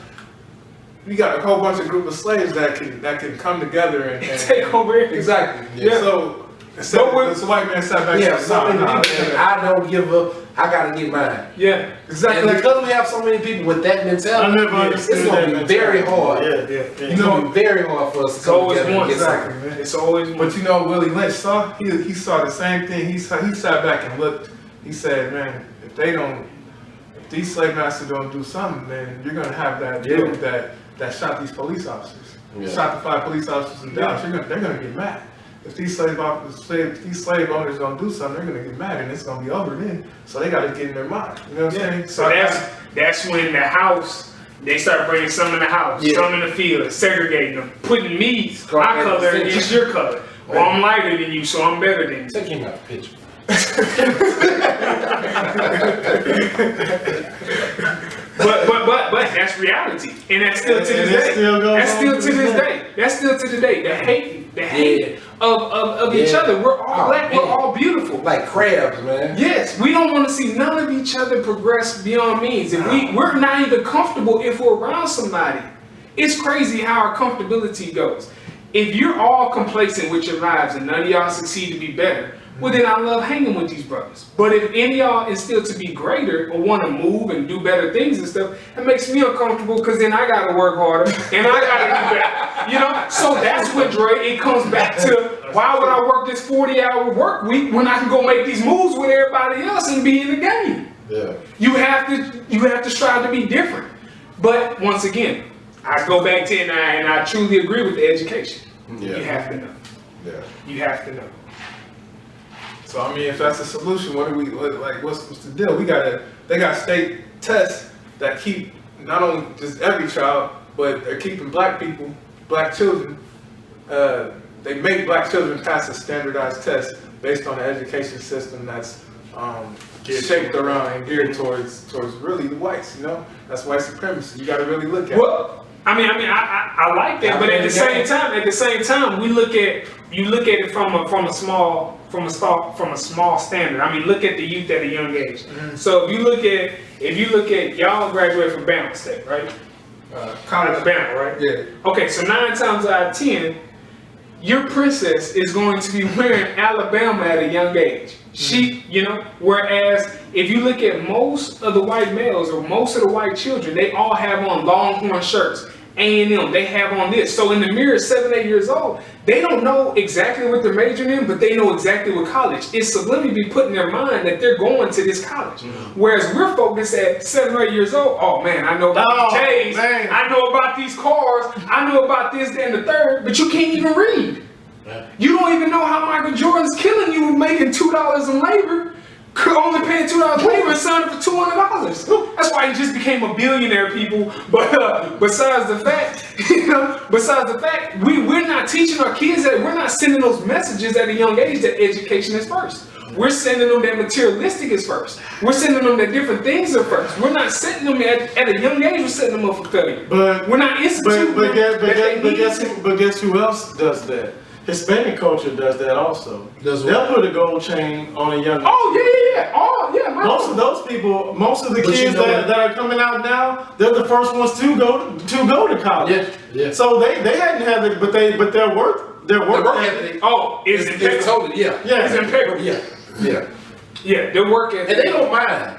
we got a whole bunch of group of slaves that can come together and take over everything. Exactly. Yeah. So instead of this white man sat back. Yeah, and so many nah, people think I don't give up. I gotta get mine. Yeah. exactly. And because we have so many people with that I mentality, never understood it's gonna that be very hard. Yeah. It's gonna be very hard for us to It's come always together and one. get Exactly, something. man. It's always one. But you know, Willie Lynch saw he saw the same thing. He sat back and looked. He said, "Man, if these slave masters don't do something, then you're gonna have that dude that shot these police officers, Yeah. shot the 5 police officers in Dallas. They're gonna get mad. If these slave owners don't do something, they're gonna get mad, and it's gonna be over then. So they gotta get in their mind. You know what I'm saying? So that's when the house, they start bringing some in the house, Yeah. some in the field, segregating them, putting me, my Right. color against your color. Or I'm lighter than you, so I'm better than you. Take him out of the picture. But that's reality, and that's still to this And it day. still goes That's on still to to this this day. day. That's still to the day. The hate of each Yeah. other. We're all Oh, black. We're man. all beautiful. Like crabs, man. Yes, we don't want to see none of each other progress beyond means. If we're not even comfortable if we're around somebody. It's crazy how our comfortability goes. If you're all complacent with your lives and none of y'all succeed to be better, well then I love hanging with these brothers. But if any of y'all is still to be greater or want to move and do better things and stuff, it makes me uncomfortable because then I gotta work harder and I gotta do better. You know? So that's what Dre, it comes back to why would I work this 40-hour work week when I can go make these moves with everybody else and be in the game? Yeah. You have to strive to be different. But once again, I go back to and I truly agree with the education. Yeah. You have to know. Yeah. You have to know. So I mean, if that's the solution, what's the deal? They got state tests that keep not only just every child, but they're keeping black children. They make black children pass a standardized test based on the education system that's shaped around and geared towards really the whites. You know, that's white supremacy. You got to really look at. Well, I like that, but at the same time, you look at it from a small standard. I mean, look at the youth at a young age. Mm-hmm. So if you look at y'all graduated from Bama State, right? College of Bama, right? Yeah. Okay, so 9 times out of 10, your princess is going to be wearing Alabama at a young age. Whereas if you look at most of the white males or most of the white children, they all have on Longhorn shirts, A&M, they have on this. So in the mirror, 7, 8 years old, they don't know exactly what they're majoring in, but they know exactly what college. It's subliminally put in their mind that they're going to this college. Whereas we're focused at 7 or 8 years old, oh man, I know about the J's, man. I know about these cars, I know about this, that, and the third, but you can't even read. Yeah. You don't even know how Michael Jordan's killing you making $2 in labor, only paying $2 in labor and signing for $200. That's why he just became a billionaire, people. But besides the fact, we're not teaching our kids that, we're not sending those messages at a young age that education is first. We're sending them that materialistic is first. We're sending them that different things are first. We're not setting them at a young age, we're setting them up for failure. But We're not instituting them that they need. but guess who else does that? Hispanic culture does that also. Does what? They'll put a gold chain on a young. Oh yeah. Oh yeah. Most of those people, most of the But you kids know that are coming out now, they're the first ones to go to college. Yeah. Yeah. So they hadn't had it, but their work ethic. Oh, it's impeccable. totally, yeah. Yeah. It's impeccable. Yeah. Yeah. Yeah, they're working. And they don't mind.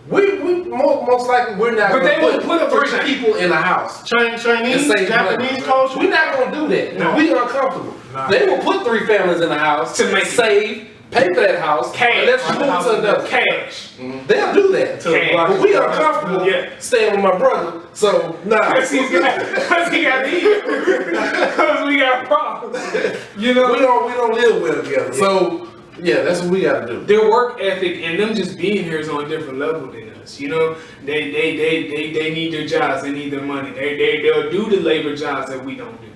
We most likely we're not But gonna they won't put up a 3 chain. people in a house. Chinese, and save Japanese money. culture. We're not gonna do that. No. We uncomfortable. Nah. They will put 3 families in the house To make it. save pay for that house. Cash. Let's move to another. Cash. They'll do that. Cash. But we are comfortable Yeah. staying with my brother. So nah. Because he got to eat. Because we got problems. You know? we don't live well together. So yeah, that's what we gotta do. Their work ethic and them just being here is on a different level than us. You know, they need their jobs, they need their money. They'll do the labor jobs that we don't do,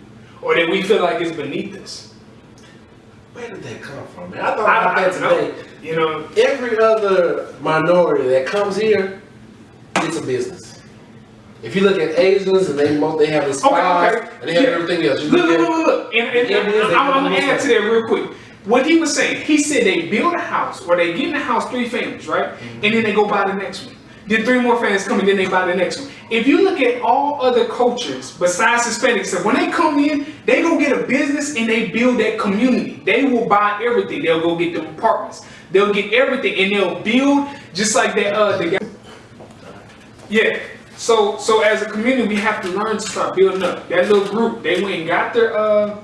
or that we feel like it's beneath us. Where did that come from, man? I thought about that don't know. today. You know, Every other minority that comes here, it's a business. If you look at Asians and they have the spas okay. and they have Yeah. everything else. You Look. And Indians, they I'm come gonna this add way. to that real quick. What he was saying, he said they build a house or they get in the house 3 families, right? And then they go buy the next one. Then 3 more families come and then they buy the next one. If you look at all other cultures besides Hispanics, so when they come in, they go get a business and they build that community. They will buy everything. They'll go get them apartments. They'll get everything and they'll build just like that. The guy. Yeah. So as a community, we have to learn to start building up. That little group, they went and got their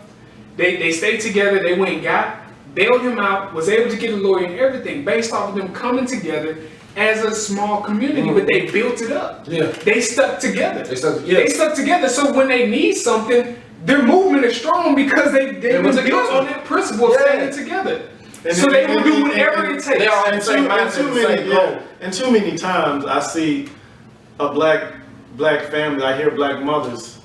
they stayed together. They went and bailed him out, was able to get a lawyer and everything based off of them coming together as a small community, but they built it up. Yeah. They stuck together. They stuck together. So when they need something, their movement is strong because they've been was built together. on that principle of Yeah. staying together. So they will do whatever it takes. They are And too many times I see a black family. I hear black mothers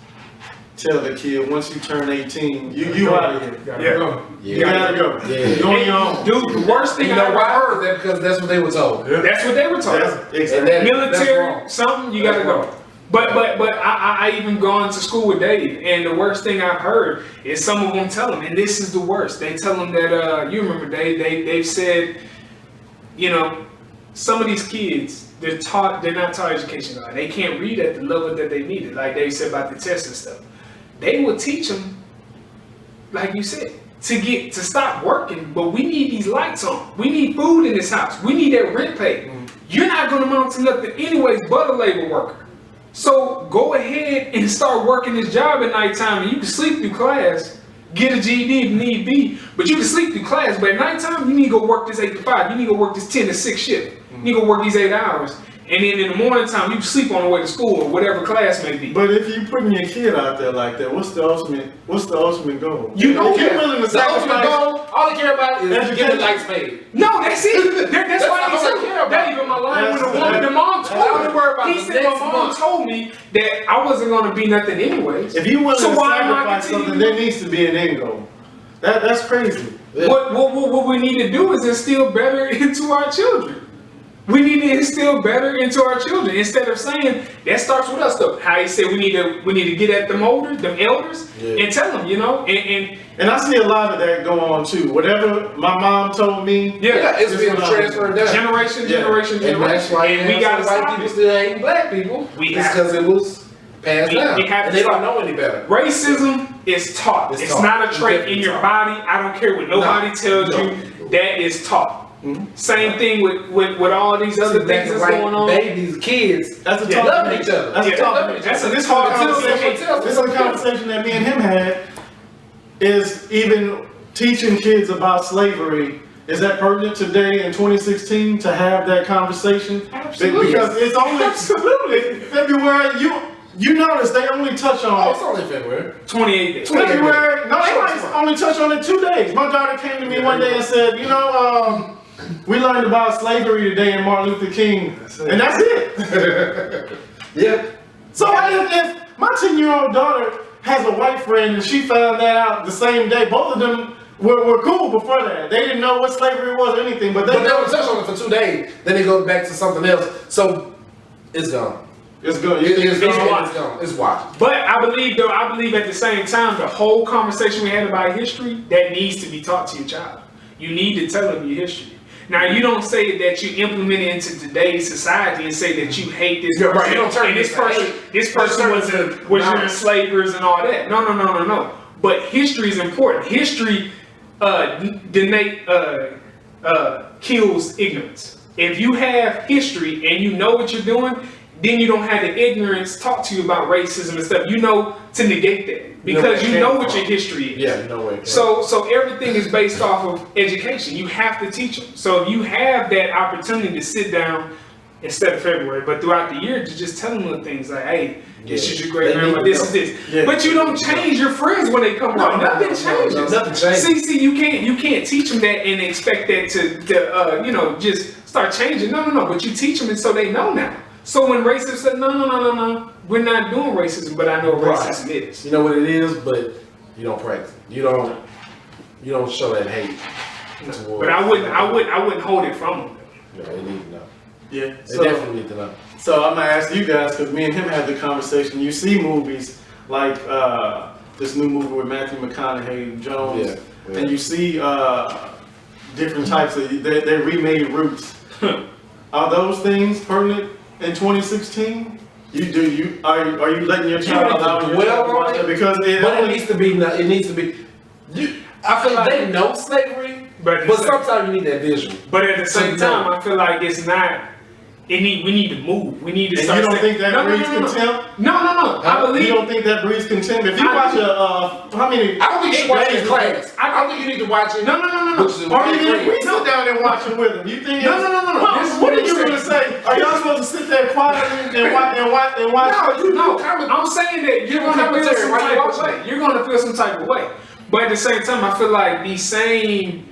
tell the kid, once you turn 18, you out of here. Yeah. You gotta go. Yeah. You on your own. Dude, the worst thing You I know ever why? heard. That because that's what they were told. That's what they were told. That's exactly. And that's Military, wrong. something, you That's gotta go. wrong. But I even gone to school with Dave, and the worst thing I've heard is some of them tell them, and this is the worst. They tell them that you remember they've said, you know, some of these kids they're not taught education. They can't read at the level that they need it. Like Dave said about the tests and stuff. They will teach them, like you said, to stop working. But we need these lights on. We need food in this house. We need that rent paid. You're not gonna amount to nothing anyways but a labor worker. So go ahead and start working this job at nighttime, and you can sleep through class, get a GED if need be, but you can sleep through class. But at nighttime, you need to go work this 8 to 5. You need to go work this 10 to 6 shift. You need to go work these 8 hours, and then in the morning time, you can sleep on the way to school or whatever class may be. But if you putting your kid out there like that, what's the ultimate goal? You know if you're that. willing to The ultimate sacrifice. goal, all they care about is Education. getting lights paid. No, that's it. That's why all they I care said about. that. Even my line with the That's- woman, the mom that's all told they me. worry about He the said my next mom month. told me that I wasn't gonna be nothing anyways. If you willing So to why am I sacrifice something, continuing? there needs to be an end goal. That's crazy. Yeah. What we need to do is instill better into our children. We need to instill better into our children instead of saying that starts with us though. How he said we need to get at them elders, Yeah. and tell them, you know, and And I see a lot of that go on too. Whatever my mom told me, Yeah, it's being It's transferred down. generation, Yeah. And that's why and we you gotta have some white stop people it. still hating black people. We It's have- because it was passed We- down. we have And to they don't stop. know any better. Racism is taught. It's It's taught. not a It's trait in definitely your taught. body. I don't care what nobody No. tells No. you. That is taught. Mhm. Same thing with all these other See, black things and that's white going on. babies, kids, that's a Yeah, tough loving each other. That's Yeah, a tough loving each that's other. a- this hard Until conversation. someone This tells is a them. conversation that me and him had. Is even teaching kids about slavery, is that pertinent today in 2016 to have that conversation? Absolutely. Because it's only Absolutely. February. You notice they only touch Oh, on it's only February. 28 days. February. No, they might only touch on it 2 days. My daughter came to me one day and said, you know, we learned about slavery today and Martin Luther King, and that's it. Yeah. So if my 10-year-old daughter has a white friend and she found that out the same day, both of them were cool before that. They didn't know what slavery was or anything, but they But they only touch on it for 2 days. Then it goes back to something else. So it's gone. it's good. It's gone. washed. It's gone. It's washed. But I believe at the same time, the whole conversation we had about history, that needs to be taught to your child. You need to tell them your history. Now, you don't say that you implement it into today's society and say that you hate this Yeah, person. right. You don't turn and this this to person, hate. this person You was turn it to your knowledge. enslavers and all that. No. But history is important. History kills ignorance. If you have history and you know what you're doing, then you don't have the ignorance talk to you about racism and stuff. You know to negate that. because you where it know came what your from. history is. Yeah, you know where it came So everything is based off of education. You have to teach them. So if you have that opportunity to sit down instead of February, but throughout the year to just tell them little things like, hey, this Yeah. is your great They grandma, need this to is this. Yeah. But you don't change your friends when they come around. Nothing changes. No, nothing changes. See, you can't teach them that and expect that to just start changing. No. But you teach them, and so they know now. So when racists say, no, we're not doing racism, but I know what Right. racism is. You know what it is, but you don't practice. You don't show that hate. No. But I wouldn't hold it from them. No, they need to know. Yeah. They definitely need to know. So I'm gonna ask you guys, because me and him had the conversation. You see movies like this new movie with Matthew McConaughey, Jones, Yeah. and you see different types of they remade Roots. Are those things pertinent in 2016? Are you letting your child don't allow your dwell child to watch on it? it, Because But it needs to be. It needs to be. I feel like they know slavery, But but sometimes you need that visual. But at the same So, time, I feel like it's not. We need to move. We need to And start. you don't saying- think that breeds contempt? No. I believe. You don't think that breeds contempt? If you watch how many? I don't think you should watch it in days- class. I don't think you need to watch it. No. Which is Or even if we friends. sit down and watch it with them, you think? No. Well, This is what what are you I'm gonna say? Are y'all supposed to sit there quietly and watch? No, I'm saying that you're gonna feel commentary some while you type of watch way. You're gonna feel some type of way. But at the same time, I feel like these same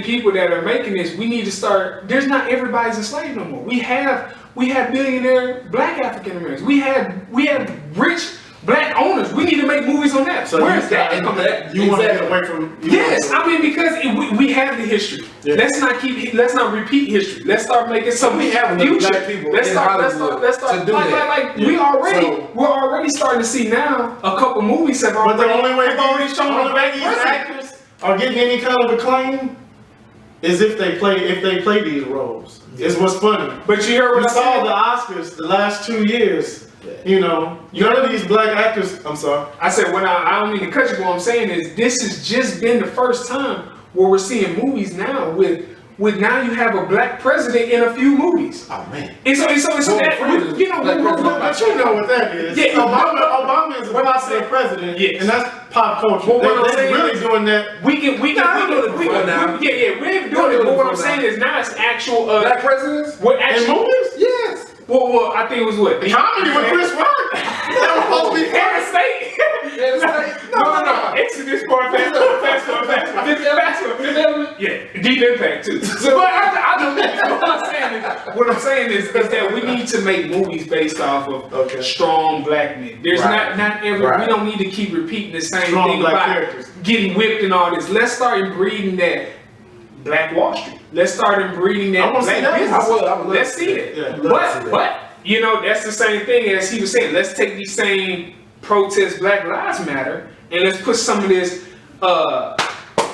people that are making this, we need to start. There's not everybody's enslaved no more. We have billionaire black African Americans. We have rich black owners. We need to make movies on that. So Where's you- that and coming? that- You want to get Exactly. away from? Yes, I mean because we have the history. Yeah. Let's not repeat history. Let's start making some We have enough future. black people Let's in start Hollywood to do like, that. like Yeah. we're already starting to see now a couple movies have But already. the only way have already shown the the way black these president. actors are getting any kind of acclaim is if they play these roles. It's what's funny. But you heard We what I saw said. the Oscars the last 2 years. Yeah. None of these black actors. I'm sorry. I said when I don't mean to cut you. What I'm saying is this has just been the first time where we're seeing movies now with now you have a black president in a few movies. Oh man. And so Well, that friends, you know black president. But you know what that is. Yeah. Obama is a What I popular said- president, Yes. and that's pop culture. Well, what I'm They're saying really is- doing that. we can Nah, I know the before now. we ain't doing it. know But the what I'm before saying now. is now it's actual Black presidents? what In actually movies? Yes. well I think it was what Comedy with Chris Rock. That was supposed to be funny. Penn State. No. Exodus part faster. Yeah, deep impact too. But I don't know. What I'm saying is that we need to make movies based off of Okay. strong black men. There's Right. not every. Right. We don't need to keep repeating the same Strong thing black about characters. getting whipped and all this. Let's start breeding that Black Wall Street. Let's start breeding that I wanna see black that. business. I would love Let's to see see it. that. Yeah, I'd love to see that. But you know that's the same thing as he was saying. Let's take these same protest Black Lives Matter and let's put some of this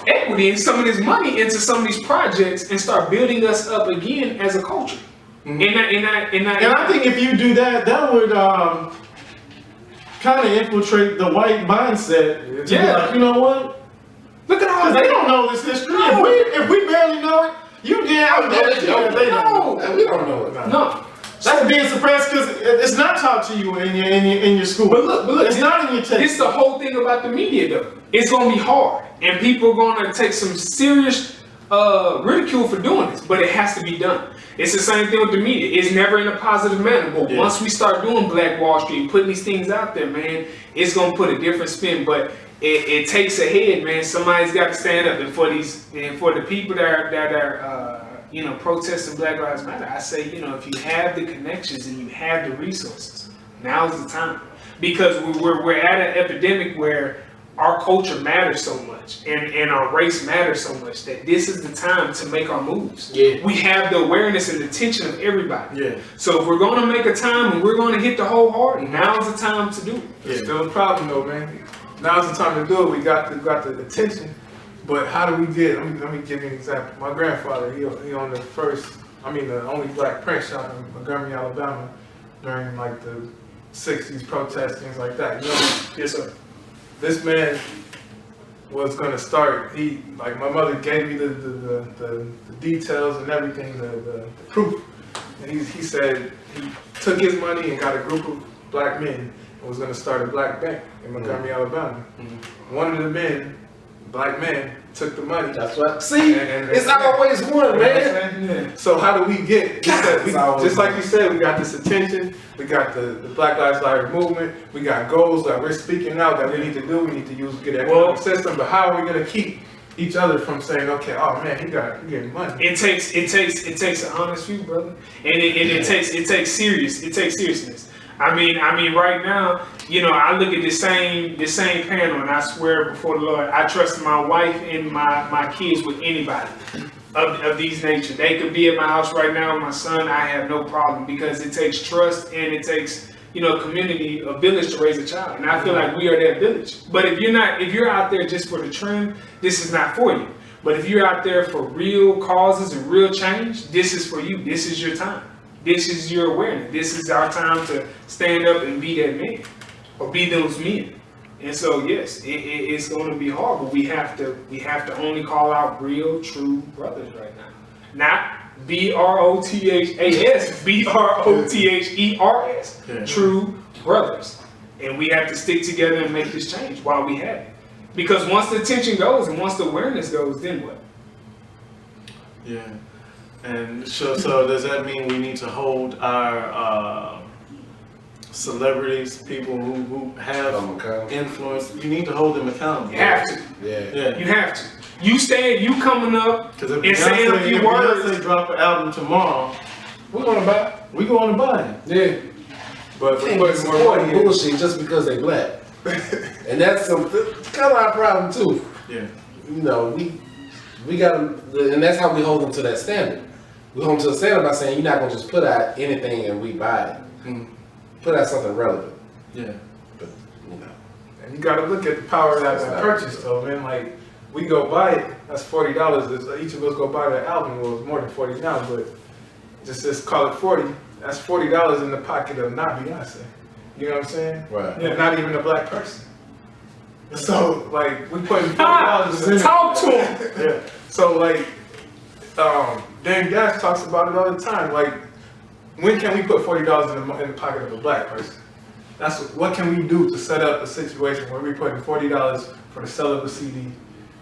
equity and some of this money into some of these projects and start building us up again as a culture. Mm-hmm. And And I think if you do that, that would kind of infiltrate the white mindset. To be Yeah. like, you know what? look at all Because they don't know this history. If we barely know it, you damn No, they know don't. they don't. No. And we don't know it. No. That's being suppressed because it's not taught to you in your school. But look, it's not in your This text. is the whole thing about the media, though. It's gonna be hard, and people are gonna take some serious ridicule for doing this. But it has to be done. It's the same thing with the media. It's never in a positive manner. But Yeah. once we start doing Black Wall Street, putting these things out there, man, it's gonna put a different spin. But it takes a head, man. Somebody's got to stand up, and for the people that are protesting Black Lives Matter, I say, if you have the connections and you have the resources, now's the time. Because we're at an epidemic where our culture matters so much and our race matters so much that this is the time to make our moves. Yeah. We have the awareness and attention of everybody. Yeah. So if we're going to make a time and we're going to hit the whole heart, now's the time to do it. It's still a problem though, man. Now's the time to do it. We got the attention, but how do we get? Let me give you an example. My grandfather, he on the only black prince shot in Montgomery, Alabama, during like the '60s protests, things like that. You know, Yes, sir. this man was gonna start. My mother gave me the details and everything, the proof, and he said he took his money and got a group of black men. was going to start a black bank in Montgomery, Alabama. One of the men, black men, took the money. That's what. See, And- it's always one, man. Yeah. So how do we get? Just like you said, we got this attention. We got the Black Lives Matter movement. We got goals that we're speaking out that we need to do. We need to use get an economic system. But how are we going to keep each other from saying, okay, oh man, you getting money? It takes an honest view, brother, and it takes seriousness. I mean, right now, you know, I look at the same panel, and I swear before the Lord, I trust my wife and my kids with anybody of these nature. They could be at my house right now with my son. I have no problem, because it takes trust and it takes, you know, community, a village to raise a child, and I feel like we are that village. But if you're out there just for the trim, this is not for you. But if you're out there for real causes and real change, this is for you. This is your time. This is your awareness. This is our time to stand up and be that man, or be those men. And so, yes, it's going to be hard, but we have to only call out real, true brothers right now. Not BROTHAS, BROTHERS, Yeah. true brothers. And we have to stick together and make this change while we have it. Because once the attention goes and once the awareness goes, then what? Yeah. And so does that mean we need to hold our celebrities, people who have influence, you need to hold them accountable? You have to. Yeah. You have to. You coming up Because if and saying a few words. Beyonce drop an album tomorrow, We're gonna buy. we going to buy it. Yeah. But Can't we're be putting more supporting money in. bullshit just because they black. And that's kind of our problem too. Yeah. You know, we got to, and that's how we hold them to that standard. We hold them to the standard by saying you're not gonna just put out anything and we buy it. Put out something relevant. Yeah. But you know, And you got to look at the power of that purchase, though, man. Like, we go buy it, that's $40. Each of us go buy that album. Well, it's more than 40 now, but just call it 40. That's $40 in the pocket of not Beyonce. You know what I'm saying? right? Yeah, not even a black person. So, like, we putting $40 in it. Talk to him. Yeah. So, like, Dan Gas talks about it all the time. Like, when can we put $40 in the pocket of a black person? That's what can we do to set up a situation where we're putting $40 for the sale of a CD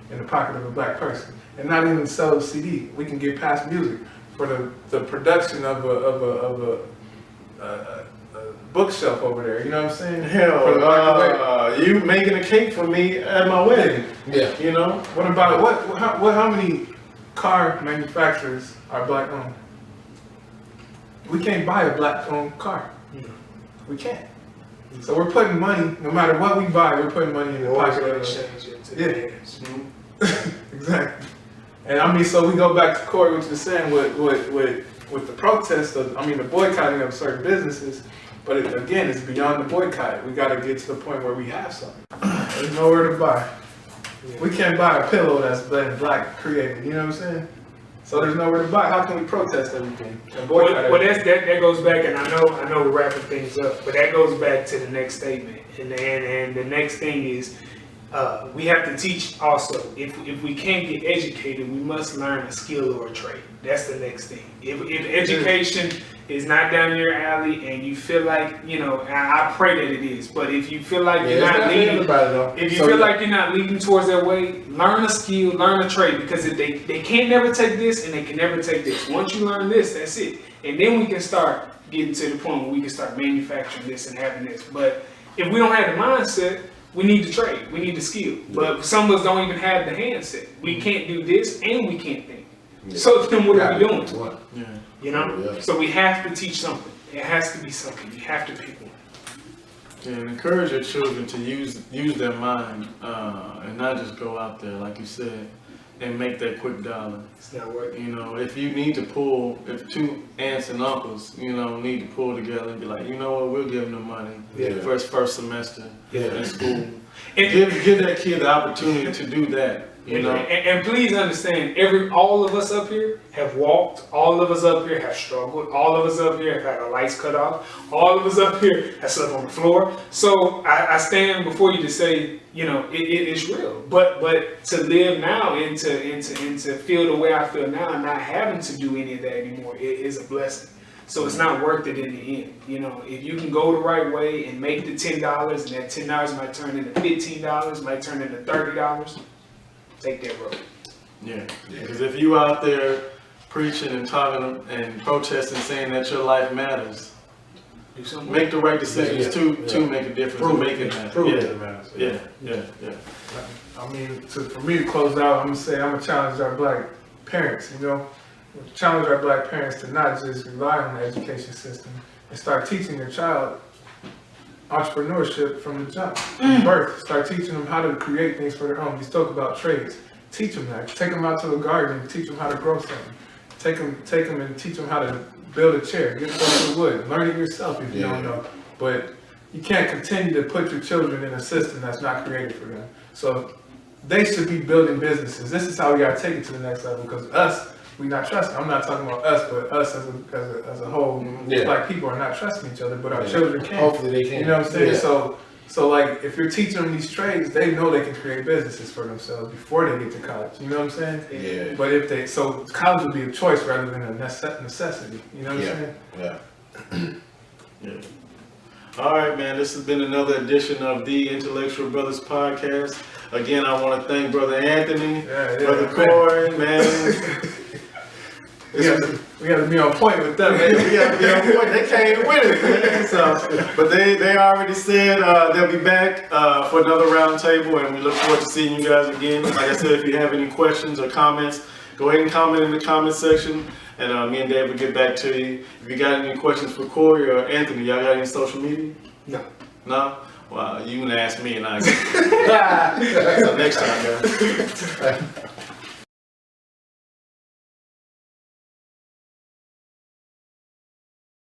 in the pocket of a black person, and not even the sale of a CD. We can get past music for the production of a bookshelf over there. You know what I'm saying? Hell, For the market you making a cake for me at my wedding. Yeah. You know? What about how many car manufacturers are black owned? We can't buy a black owned car. We can't. So we're putting money, no matter what we buy, we're putting money in the pocket of Exchange it to Yeah. the hands. Exactly. And I mean, so we go back to Corey, what you're saying with the protest of, the boycotting of certain businesses. But again, it's beyond the boycott. We got to get to the point where we have something. There's nowhere to buy. We can't buy a pillow that's been black created. You know what I'm saying? So there's nowhere to buy. How can we protest everything? And boycott Well, everything? that goes back, and I know we're wrapping things up, but that goes back to the next statement, and the next thing is we have to teach also. If we can't get educated, we must learn a skill or a trade. That's the next thing. If education is not down your alley, and you feel like, and I pray that it is, but if you feel like you're not leading, if you feel like you're not leading towards that way, learn a skill, learn a trade, because if they can't never take this and they can never take this. Once you learn this, that's it. And then we can start getting to the point where we can start manufacturing this and having this. But if we don't have the mindset, we need the trade, we need the skill. But some of us don't even have the handset. We can't do this and we can't think. So then what are we doing? Yeah. Yeah. So we have to teach something. It has to be something. You have to pick one. Yeah, and encourage your children to use their mind and not just go out there, like you said, and make that quick dollar. It's not working. If you need to pull, if two aunts and uncles, need to pull together and be like, you know what, we'll give them the money Yeah. first semester in school. And, Give that kid the opportunity to do that. and please understand, all of us up here have walked, all of us up here have struggled, all of us up here have had our lights cut off, all of us up here have slept on the floor. So I stand before you to say, it is real. But to live now and to feel the way I feel now and not having to do any of that anymore, it is a blessing. So it's not worth it in the end. You know, if you can go the right way and make the $10, and that $10 might turn into $15, might turn into $30, take that road. Yeah, because if you out there preaching and talking and protesting, saying that your life matters, Do something. make the right decisions to make a difference. Prove Make it. it matter. Prove Yeah. it it matters. Yeah. I mean, for me to close out, I'm gonna say I'm gonna challenge our black parents, you know, challenge our black parents to not just rely on the education system and start teaching their child entrepreneurship from the jump, from birth. Start teaching them how to create things for their own. You spoke about trades. Teach them that. Take them out to the garden and teach them how to grow something. Take them and teach them how to build a chair. Get them some wood. Learn it yourself if you don't know. But you can't continue to put your children in a system that's not created for them. So they should be building businesses. This is how we gotta take it to the next level, because us, we not trusting. I'm not talking about us, but us as a whole, Yeah. black people are not trusting each other, but our Yeah. children can. Hopefully they can. You know what I'm saying? Yeah. So like, if you're teaching them these trades, they know they can create businesses for themselves before they get to college. You know what I'm saying? Yeah. But so college would be a choice rather than a necessity. You know what I'm saying? Yeah. Yeah. All right, man. This has been another edition of the Intellectual Brothers Podcast. Again, I want to thank Brother Anthony, Yeah, Brother man. Corey, man. We gotta be on point with them, man. They came with it, man. So, but they already said they'll be back for another round table, and we look forward to seeing you guys again. Like I said, if you have any questions or comments, go ahead and comment in the comment section, and me and Dave will get back to you. If you got any questions for Corey or Anthony, y'all got any social media? No. No? Well, you can ask me, and I can. So next time, guys.